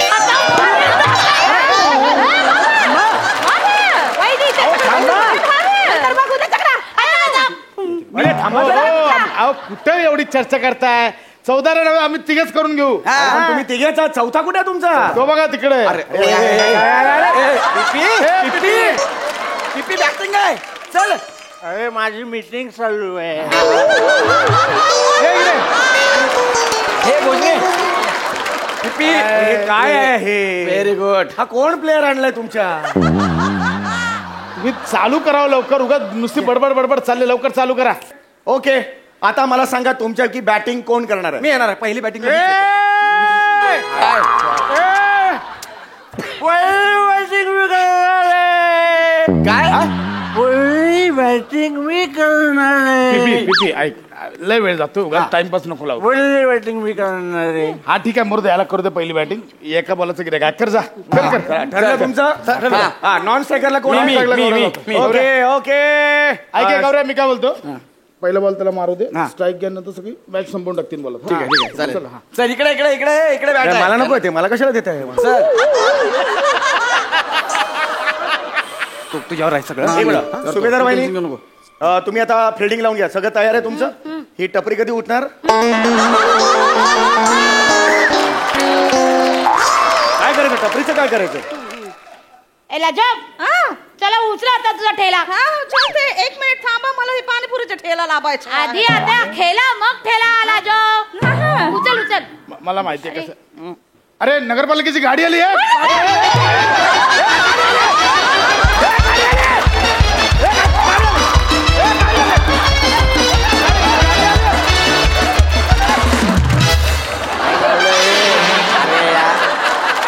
कुठे एवढी चर्चा करताय? 14 रन आम्ही तिघेच करून घेऊ. तुम्ही तिघेचा चौथा कुठे तुमचा? तो बघा तिकडे. पीपी बॅटिंग आहे. चल. अरे माझी मीटिंग चालू आहे. हे भोजने. पीपी काय आहे हे? Very good. हा कोण प्लेअर आणलाय तुमच्या? तुम्ही चालू करावं लवकर. उगा नुसती बडबड चालले. लवकर चालू करा. ओके, आता मला सांगा तुमच्या की बॅटिंग कोण करणार आहे? मी येणार आहे. पहिली बॅटिंग काय? पहिली बॅटिंग मी करणार आहे. पिपी ऐक, लय वेळ जातो. उगा टाइमपास नको लावू. पहिली बॅटिंग मी करणार आहे. हा ठीक आहे, मरू दे. याला करू दे पहिली बॅटिंग. एका बॉलाचं गिऱ्हाईक आहे. कर जा. कर. ठरलं तुमचं? नॉन स्ट्रायकरला कोण? मी. Okay okay. ऐक गौऱ्या, मी काय बोलतो, पहिला बॉल त्याला मारू दे. स्ट्राईक गेल्यानंतर सगळी मॅच संपवून टाकतील बॉल. ठीक आहे चालेल. चल इकडे इकडे इकडे इकडे बॅट आहे. मला नको ते. मला कशाला देत आहे? तुझ्यावर आहे सगळं. सुभेदार वाहिनी, तुम्ही आता फिल्डिंग लावून घ्या. सगळं तयार आहे तुमचं? ही टपरी कधी उठणार? काय करायचं? टपरीचं काय करायचं? चला उचला आता तुझा ठेला. चालते. 1 मिनिट थांबा, मला हे पाणीपुरीचा ठेला लावायचा. आधी आता खेळा मग ठेला आला जो. उचल. मला माहिती आहे कसं. अरे नगरपालिकेची गाडी आली आहे.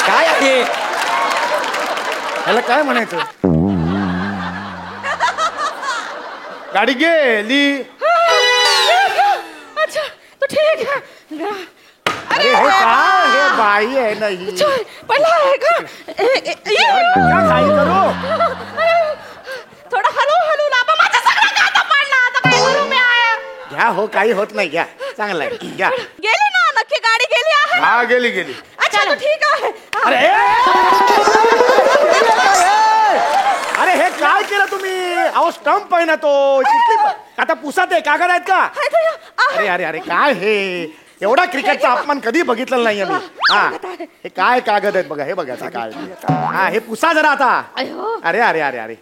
काय आहे? याला काय म्हणायचं? गाडी गेली. अच्छा तो ठीक है. अरे हे काय हे बाई आहे ना ही. पडला आहे का? क्या काय करू. थोडा हळू लावा. माझा सगळा कांदा पडला. आता काय करू मी आहे? घ्या हो काही होत नाही घ्या चांगलं आहे घ्या. गेली ना नक्की गाडी गेली आहे. हा गेली गेली. अच्छा तो ठीक आहे. अरे हे काय केलं तुम्ही. अहो स्टंप आहे ना तो. आता पुसात आहे कागद आहेत का. अरे अरे अरे काय हे एवढा क्रिकेटचा अपमान कधी बघितलेला नाहीये मी. हा हे काय कागद आहेत बघा. हे बघा काय. हा हे पुसा जरा आता. अरे अरे अरे अरे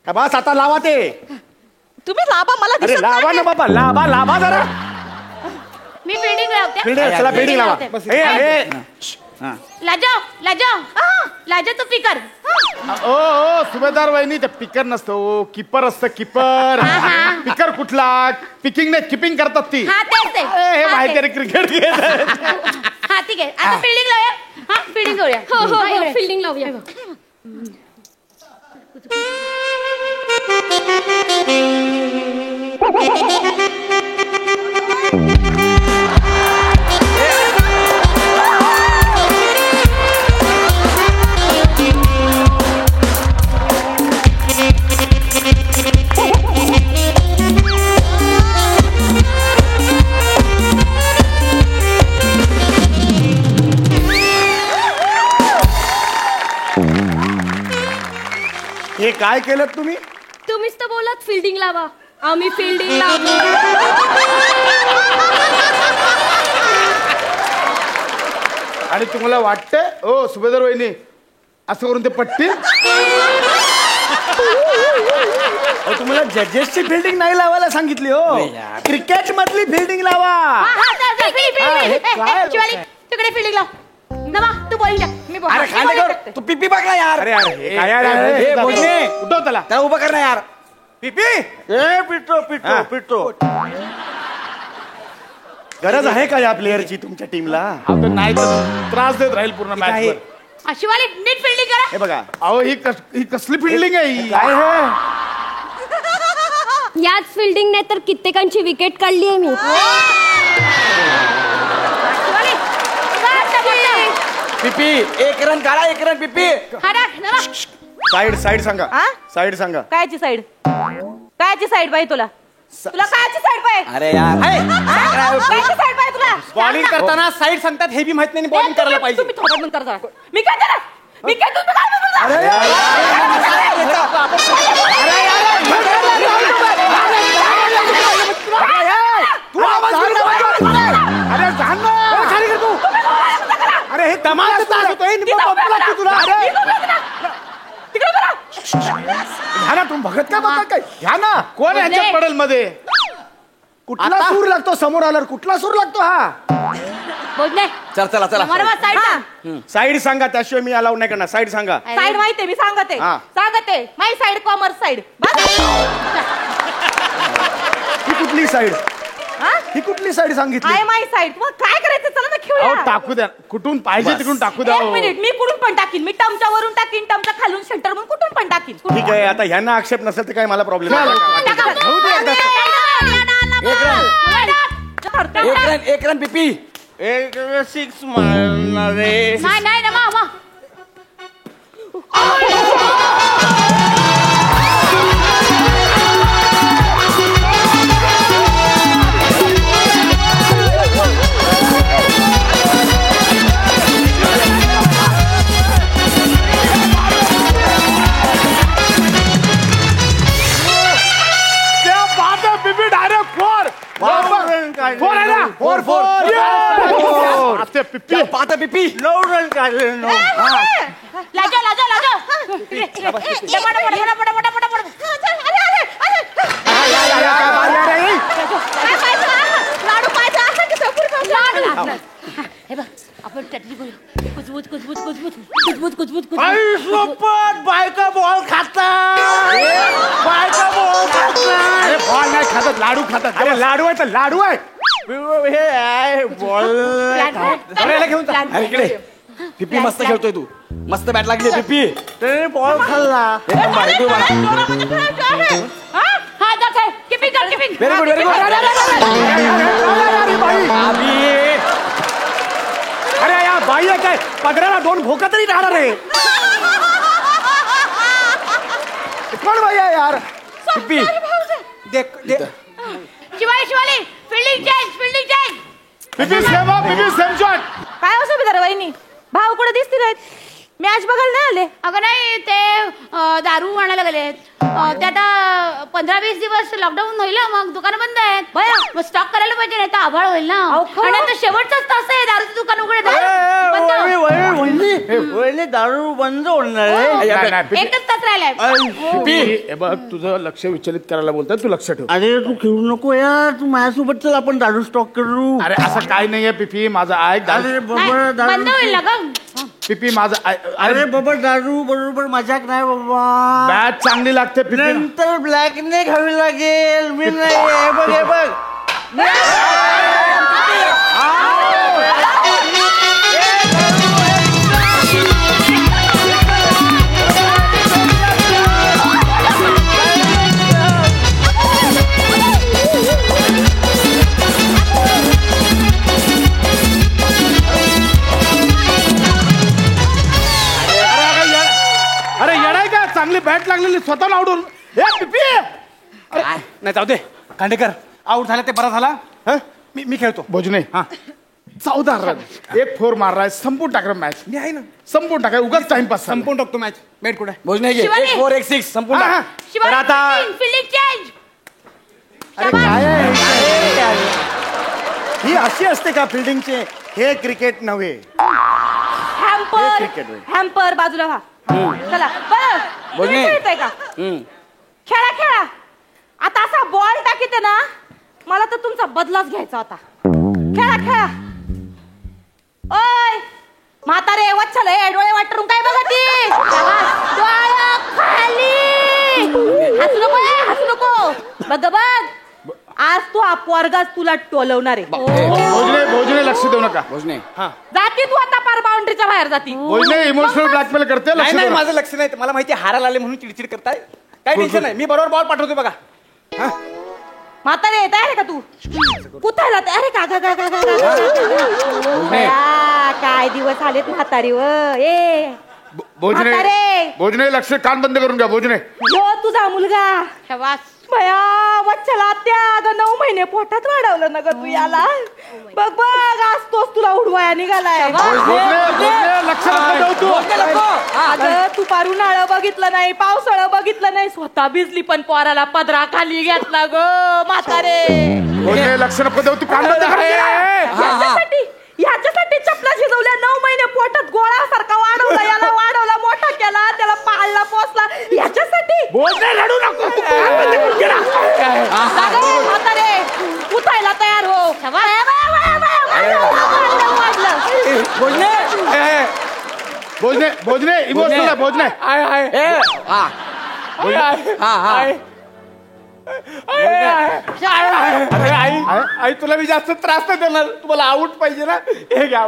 बस आता लावा ते. तुम्ही लावा मला अरे दिसत लावा नाही. ना बाबा लावा जरा. मी बिल्डिंग लावते. चला बिल्डिंग लावा. लाजा तू पिकर. ओ सुभेदार वहिनी ते पिकर नसतो किपर असतं किपर. पिकर कुठला पिकिंग नाही किपिंग करतात ती. हा तेच हे माहिती आहे क्रिकेट घेत. हा ठीक आहे आता फिल्डिंग लावूया. हा फिल्डिंग लावूया. हो फिल्डिंग लावूया. हे काय केलं तुम्ही. तुम्हीच तर बोलात फिल्डिंग लावा. आम्ही फिल्डिंग लावतो. आणि तुम्हाला वाटतंय ओ सुभेदार वहिनी असं करून ते पट्टी. तुम्हाला जजेसची फिल्डिंग नाही लावायला सांगितली हो. क्रिकेट मधली फिल्डिंग लावा. तिकडे फिल्डिंग लाव. नमा तू बॉलिंग टाक. मी अरे खाली कर तू पिपी बघ ना यार. अरे अरे काय यार हे मोजणे उठव त्याला. त्याला उभं कर ना यार. पिपी ए पिटो गरज आहे का या प्लेअरची तुमच्या टीमला. नाही तर त्रास देत राहील पूर्ण मॅच. शिवाली नीट फिल्डिंग करा. हे बघा अहो ही कसली फिल्डिंग आहे ही. काय हे. याच फिल्डिंगने तर कित्येकांची विकेट काढली आहे मी. पिपी 1 रन काढा 1 रन पिपी. साईड सांगा. साईड सांगा. कायची साईड बाई तुला कायची साईड बाई. अरे यार कायची साईड बाई तुला. बॉलिंग करताना साईड सांगतात हे बी माहित नाही बॉलिंग करायला पाहिजे. तुम्ही थोडं बंद करा. मी काय केलं. मी काय तुम्ही काय बोलता. अरे जाण ना. अरे हे तमाशा तास होतोय. तुला घ्या ना तुम्ही बघत का बघत काय. घ्या ना. कोण ह्याच्यात पडेल मध्ये. कुठला सूर लागतो समोर आल्यावर कुठला सूर लागतो. हा बोलणे चला साईड साईड सांगा त्याशिवाय मी अलाउड नाही करणार. साईड सांगा. साईड माहितीये मी सांगते माई साईड कॉमर्स साईड. ही कुठली साईड. ही कुठली साईड सांगितली. आहे माई साईड. मग काय करायचं चला ना खेळूया. टाकू द्या कुठून पाहिजे तिकडून टाकू द्या. एक मिनिट मी कुठून पण टाकीन. मी टमच्या वरून टाकीन टमच्या खालून सेंटर म्हणून कुठून पण टाकीन. ठीक आहे आता ह्यांना आक्षेप नसेल तर काय मला प्रॉब्लेम नाही. 1 रन पिपी. 6 मारणार रे. नाही ना मामा. पाहता पिपी 9 रन काढले. 9 लाजा लाडू पाहिजे आपण चटणी करू. कुजबूज बायका बॉल खातात. अरे बॉल नाही खातात लाडू खातात. अरे लाडू आहे तर लाडू आहे. हे आहे बॉल घेऊन जा. अरे इकडे पिपी मस्त खेळतोय तू, मस्त बॅट लागली पिपी. बॉल खाल्ला. Very good very good. अरे या बाई आहे काय, पदराला 2 भोका तरी राहणार आहे. कोण बाई आहे यार? पिपी देख देख. Shivali fielding change. पिपी सेम अप, पिपी सेम शॉट. काय असं बिचारा वहिनी, भाऊ कुठे दिसतील आहेत? मॅच बघायला नाही आले? अगं नाही, ते दारू आणायला गेलेत. ते आता 15-20 दिवस लॉकडाऊन होईल, मग दुकानं बंद आहेत. मग स्टॉक करायला पाहिजे, नाही तर आभाळ होईल ना. आणि आता शेवटचाच तास आहे, दारूचं दुकान उघडे दारू बंद होणार. एकच तास राहिलाय. हे बघ, तुझं लक्ष विचलित करायला बोलतोय, तू लक्ष ठेव. अरे तू खेळू नको यार, तू माझ्यासोबत चल, आपण दारू स्टॉक करू. अरे असं काय नाहीये पिपी, माझं ऐक. अरे बाबा बंद होईल ना ग. पिपी माझं अरे बाबा दारू बरोबर मजाक नाही बाबा. बॅट चांगली लागते पिपी. नंतर ब्लॅक ने घ्यावी लागेल. मी नाही. हे बघ हे बघ. अरे येडाय का, चांगली बॅट लागलेली स्वतः आवडून. पिपी नाही जाऊ दे खांडेकर, आउट झाला ते बरा झाला. मी खेळतो. भोजने 14 रन, 1 4 मारलाय, संपून टाक मॅच. मी आहे ना, संपून टाकाय, उगाच टाइमपास. संपून टाकतो मॅच. बॅट कुठे भोजने? शिवानी. 1 4 1 6 संपून टाक. शिवाय तर आता फिल्डिंग चेंज. अरे काय आहे? ही अशी असते का फिल्डिंगचे? हे क्रिकेट नव्हे. हॅम्पर बाजूला व्हा. चला बरं, तुम्ही खेळताय का? खेळा. आता असा बॉल टाकीते ना, मला तर तुमचा बदलाच घ्यायचा होता. खेळा. ओय म्हातारे, वच्छल डोळे वाटरून काय बघा ती? डोळा खाली. हसू नको. बघ आज तू पोरगाच तुला टोलवणार आहे. भोजने लक्ष देऊ नका. भोजने जाती तू आता पार बाउंड्रीच्या बाहेर जाती. भोजने इमोशनल ब्लॅकमेल करते. लक्ष नाही, देऊ माझं लक्ष नाही. मला माहिती हारायला आले म्हणून चिडचिड करताय. काही टेन्शन नाही, मी बरोबर बॉल पाठवतो बघा. म्हातारे तयार आहे का तू? कुठायला तयार आहे का? काय दिवस आलेत म्हातारी व. भोजने लक्ष, कान बंद करून घ्या. भोजने तुझा मुलगा भया वच्छला त्या 9 महिने पोटात वाढवलं ना ग तू याला. बघ आज तोच तुला उडवाया निघालाय. लक्ष तू. अगं तू पार उन्हाळं बघितलं नाही, पावसाळं बघितलं नाही, स्वतः भिजली पण पोराला पदरा खाली घेतला ग म्हातारे. लक्ष नको देऊ, तू कान बंद कर. ह्याच्यासाठी चपला शिजवल्या. 9 महिने पोटात गोळासारखा वाढवला, याला वाढवला, मोठा केला, त्याला पाळला, पोसला. ह्याच्यासाठी रडू नको. म्हातारे उठायला तयार हो. भोजने इमोशनल आहे. भोजने आई तुला मी जास्त त्रास नाही देणार. तुम्हाला आऊट पाहिजे ना, हे घ्या.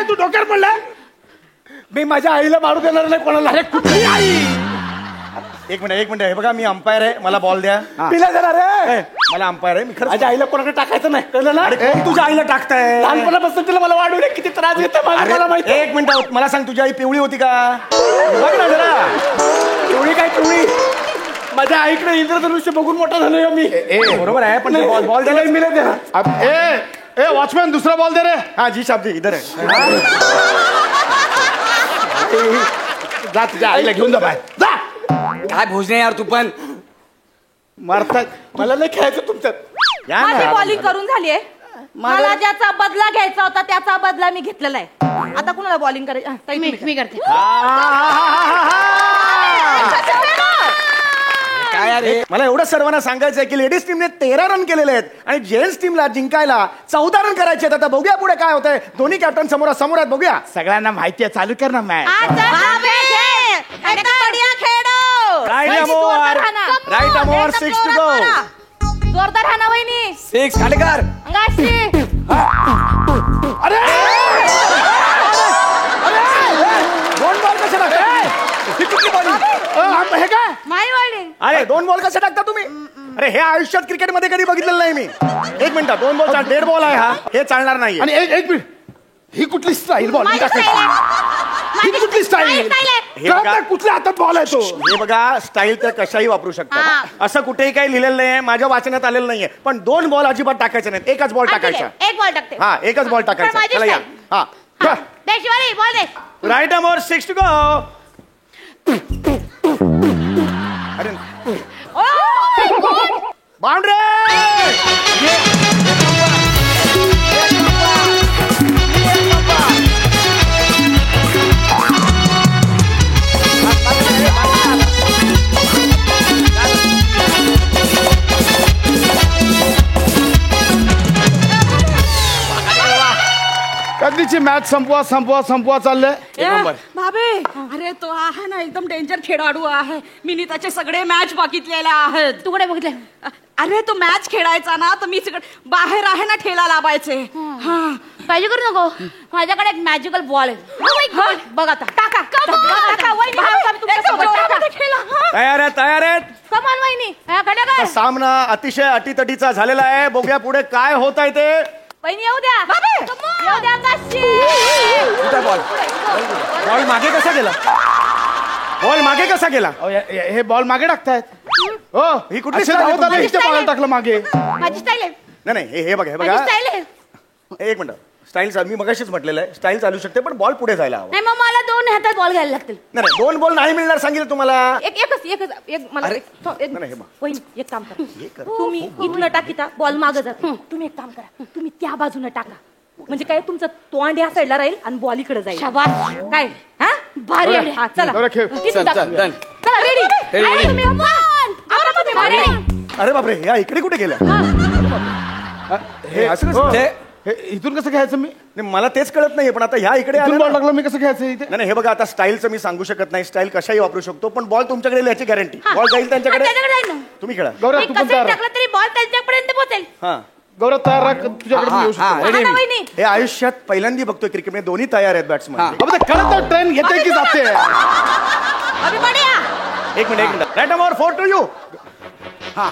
तू डोक्यावर पडला. मी माझ्या आईला मारू देणार नाही कोणाला. कुठली आई? एक मिनिट हे बघा, मी अंपायर आहे, मला बॉल द्या. पिला देणार रे. मला अंपायर आहे, मी खरं माझ्या आईला कोणाकडे टाकायचं नाही, कळलं ना? तुझ्या आईला टाकताय. लहानपणापासून तिला मला वाढवले किती त्रास घेते मला माहिती. एक मिनिट, मला सांग, तुझी आई पिवळी होती का? बघ ना जरा. पिवळी काय पिवळी? माझ्या आईकडे इंद्रधनुष्य बघून मोठा झालोय मी. बरोबर आहे, पण बॉल द्यायला मी नाही देणार. ए वॉचमॅन, दूसरा बॉल दे रे. हाँ जी साहब जी, इधर है. जा तुझ्या आईला घेऊन जा बाहेर. जा. काय भोजने यार, तू पण मारतात. मला नाही खेळायचं तुमच्यात. माझी बॉलिंग करून झालीये. मला ज्याचा बदला घ्यायचा होता त्याचा बदला मी घेतलेला आहे. आता कुणाला बॉलिंग करायची? मी करते. काय अरे मला एवढं सर्वांना सांगायचं आहे की लेडीज टीमने 13 रन केलेले आहेत आणि जेंट्स टीमला जिंकायला 14 रन करायचे आहेत. आता बघूया पुढे काय होतंय. दोन्ही कॅप्टन समोर आहेत. बघूया. सगळ्यांना माहिती आहे, चालू कर ना मॅच. राईट अमोर 6 to go. जोरदार हा ना वहिनी. 6 खाडेकर. अरे दोन बॉल कसे टाकता? ही कुठली बॉलिंग? हे काय माय बॉलिंग? अरे 2 बॉल कसे टाकता तुम्ही? अरे हे आयुष्यात क्रिकेटमध्ये कधी बघितलेलं नाही मी. 1 मिनिट 2 बॉलचा डेड बॉल आहे हा. हे चालणार नाही. आणि एक मिनिट, ही कुठली स्टाईल बॉल? ही कुठली स्टाईल? कुठल्या हातात बॉल आहे तो? हे बघा स्टाईल तर कशाही वापरू शकतात. असं कुठेही काही लिहिलेलं नाहीये, माझ्या वाचनात आलेलं नाहीये. पण 2 बॉल अजिबात टाकायचे नाहीत. एकच बॉल टाकायचा. एक बॉल टाकते. हा एकच बॉल टाकायचा. चला या. हा देशवाली बॉल दे. राईट अमोर 6 to go. अरे बाउंड्री. कधीची मॅच संपवा चाललंय. भाभी अरे तो आहे ना एकदम डेंजर खेळाडू आहे. मी त्याचे सगळे मॅच बघितलेले आहेत. तू कुठे बघितले? अरे तो मॅच खेळायचा ना तर मी बाहेर आहे ना ठेला लावायचे. काळजी करू नको, माझ्याकडे एक मॅजिकल बॉल आहे. बघ आता टाका. तयार आहेत. कमान वहिनी. सामना अतिशय अटीतटीचा झालेला आहे. बघूया पुढे काय होत आहे ते. वहिनी येऊ द्या. येऊ द्या काशी. बॉल मागे कसा गेला? हे बॉल मागे टाकतायत. हो ही कुठली धावत आले, इथे बॉल टाकलं मागे. माझी स्टाईल आहे. नाही हे बघा माझी स्टाईल आहे. एक मिनिट. स्टाईल मी मगाशीच म्हटलेलं आहे स्टाईल चालू शकते पण बॉल पुढे जायला हवा. नाही मग मला 2 हातात बॉल घ्यायला लागतील. नाही 2 बॉल नाही मिळणार सांगितलं तुम्हाला. एक मला वहिनी एक काम करा. तुम्ही इथनं टाकीता बॉल मागं जात. तुम्ही एक काम करा, तुम्ही त्या बाजूने टाका. म्हणजे काय तुमचं तोंड या साईडला राहील आणि बॉल इकडे जाईल. शाबास. काय हा भारी आहे. हा चला चला रेडी. अरे बापरे या इकडे कुठे गेला? हे असं कसं? इथून कसं घ्यायचं मी? मला तेच कळत नाहीये पण आता ह्या इकडे बॉल टाकला मी कसं घ्यायचं इथे? नाही हे बघा आता स्टाईलचं मी सांगू शकत नाही. स्टाईल कशाही वापरू शकतो पण बॉल तुमच्याकडे येईल याची गॅरंटी. बॉल जाईल त्यांच्याकडे. तुम्ही खेळा. गौरव तू पण तयार टाकला तरी बॉल त्यांच्यापर्यंत पोहोचेल. हा गौरव तयार राख. तुझ्याकडे येऊ शकतो. हे आयुष्यात पहिल्यांदा बघतोय क्रिकेट मध्ये दोन्ही तयार आहेत बॅट्समन. कळत ट्रेन येते की जाते? एक मिनिट. राईट अमोर 4 to you. हा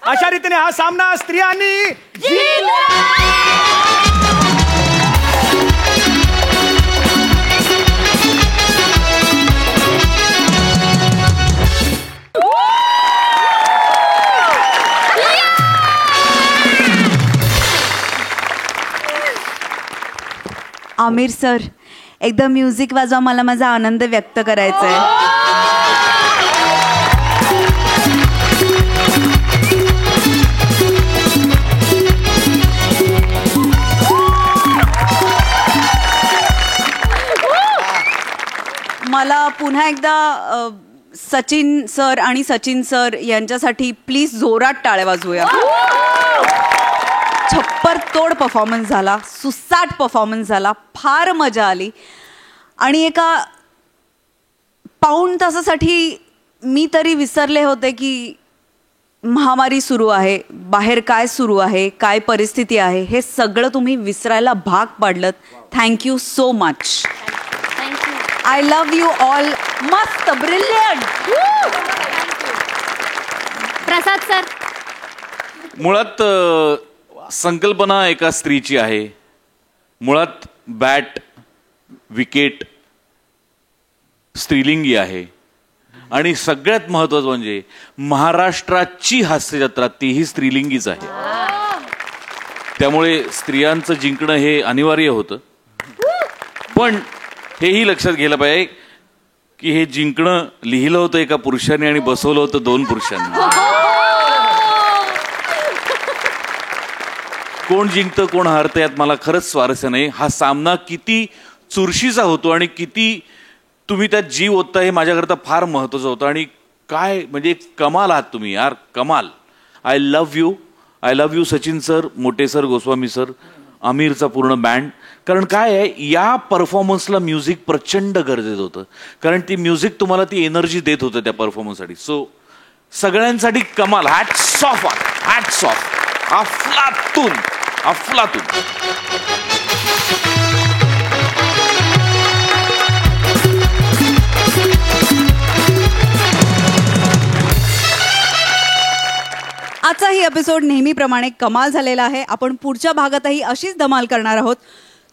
अशा रीतीने हा सामना स्त्रियांनी आमिर सर एकदा म्युझिक वाजवा, मला माझा आनंद व्यक्त करायचा आहे. मला पुन्हा एकदा सचिन सर आणि सचिन सर यांच्यासाठी प्लीज जोरात टाळ्या वाजवूया. छप्पर तोड परफॉर्मन्स झाला, सुसाट परफॉर्मन्स झाला, फार मजा आली. आणि एका पाऊण तासासाठी मी तरी विसरले होते की महामारी सुरू आहे, बाहेर काय सुरू आहे, काय परिस्थिती आहे, हे सगळं तुम्ही विसरायला भाग पाडलं. Thank you so much. I love you all. मस्त, ब्रिलियंट. प्रसाद सर, मुळात संकल्पना एका स्त्रीची आहे. मुळात बॅट, विकेट स्त्रीलिंगी आहे आणि सगळ्यात महत्वाचं म्हणजे महाराष्ट्राची हास्यजत्रा तीही स्त्रीलिंगीच आहे. त्यामुळे स्त्रियांचं जिंकणं हे अनिवार्य होतं. पण हेही लक्षात घ्यायला पाहिजे की हे जिंकणं लिहिलं होतं एका पुरुषाने आणि बसवलं होतं 2 पुरुषांनी. कोण जिंकतं कोण हारतं यात मला खरंच स्वारस्य नाही. हा सामना किती चुरशीचा होतो आणि किती तुम्ही त्यात जीव ओतता हे माझ्याकरता फार महत्वाचं होतं. आणि काय म्हणजे कमाल आहात तुम्ही यार, कमाल. I love you Sachin sir, Mote sir, Goswami sir, आमिरचा पूर्ण बँड. कारण काय आहे, या परफॉर्मन्सला म्युझिक प्रचंड गरजेचं होतं. कारण ती म्युझिक तुम्हाला ती एनर्जी देत होतं त्या परफॉर्मन्ससाठी. सो सगळ्यांसाठी कमाल. Hats off, hats off. अफलातून. आजचाही एपिसोड नेहमीप्रमाणे कमाल झालेला आहे. आपण पुढच्या भागातही अशीच धमाल करणार आहोत.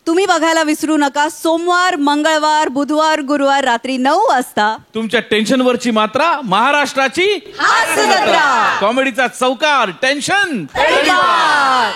तुम्ही बघायला विसरू नका. सोमवार, मंगळवार, बुधवार, गुरुवार रात्री 9 वाजता तुमच्या टेन्शनवरची मात्रा महाराष्ट्राची हास्य जत्रा. कॉमेडीचा चौकार. टेन्शन तडीपार.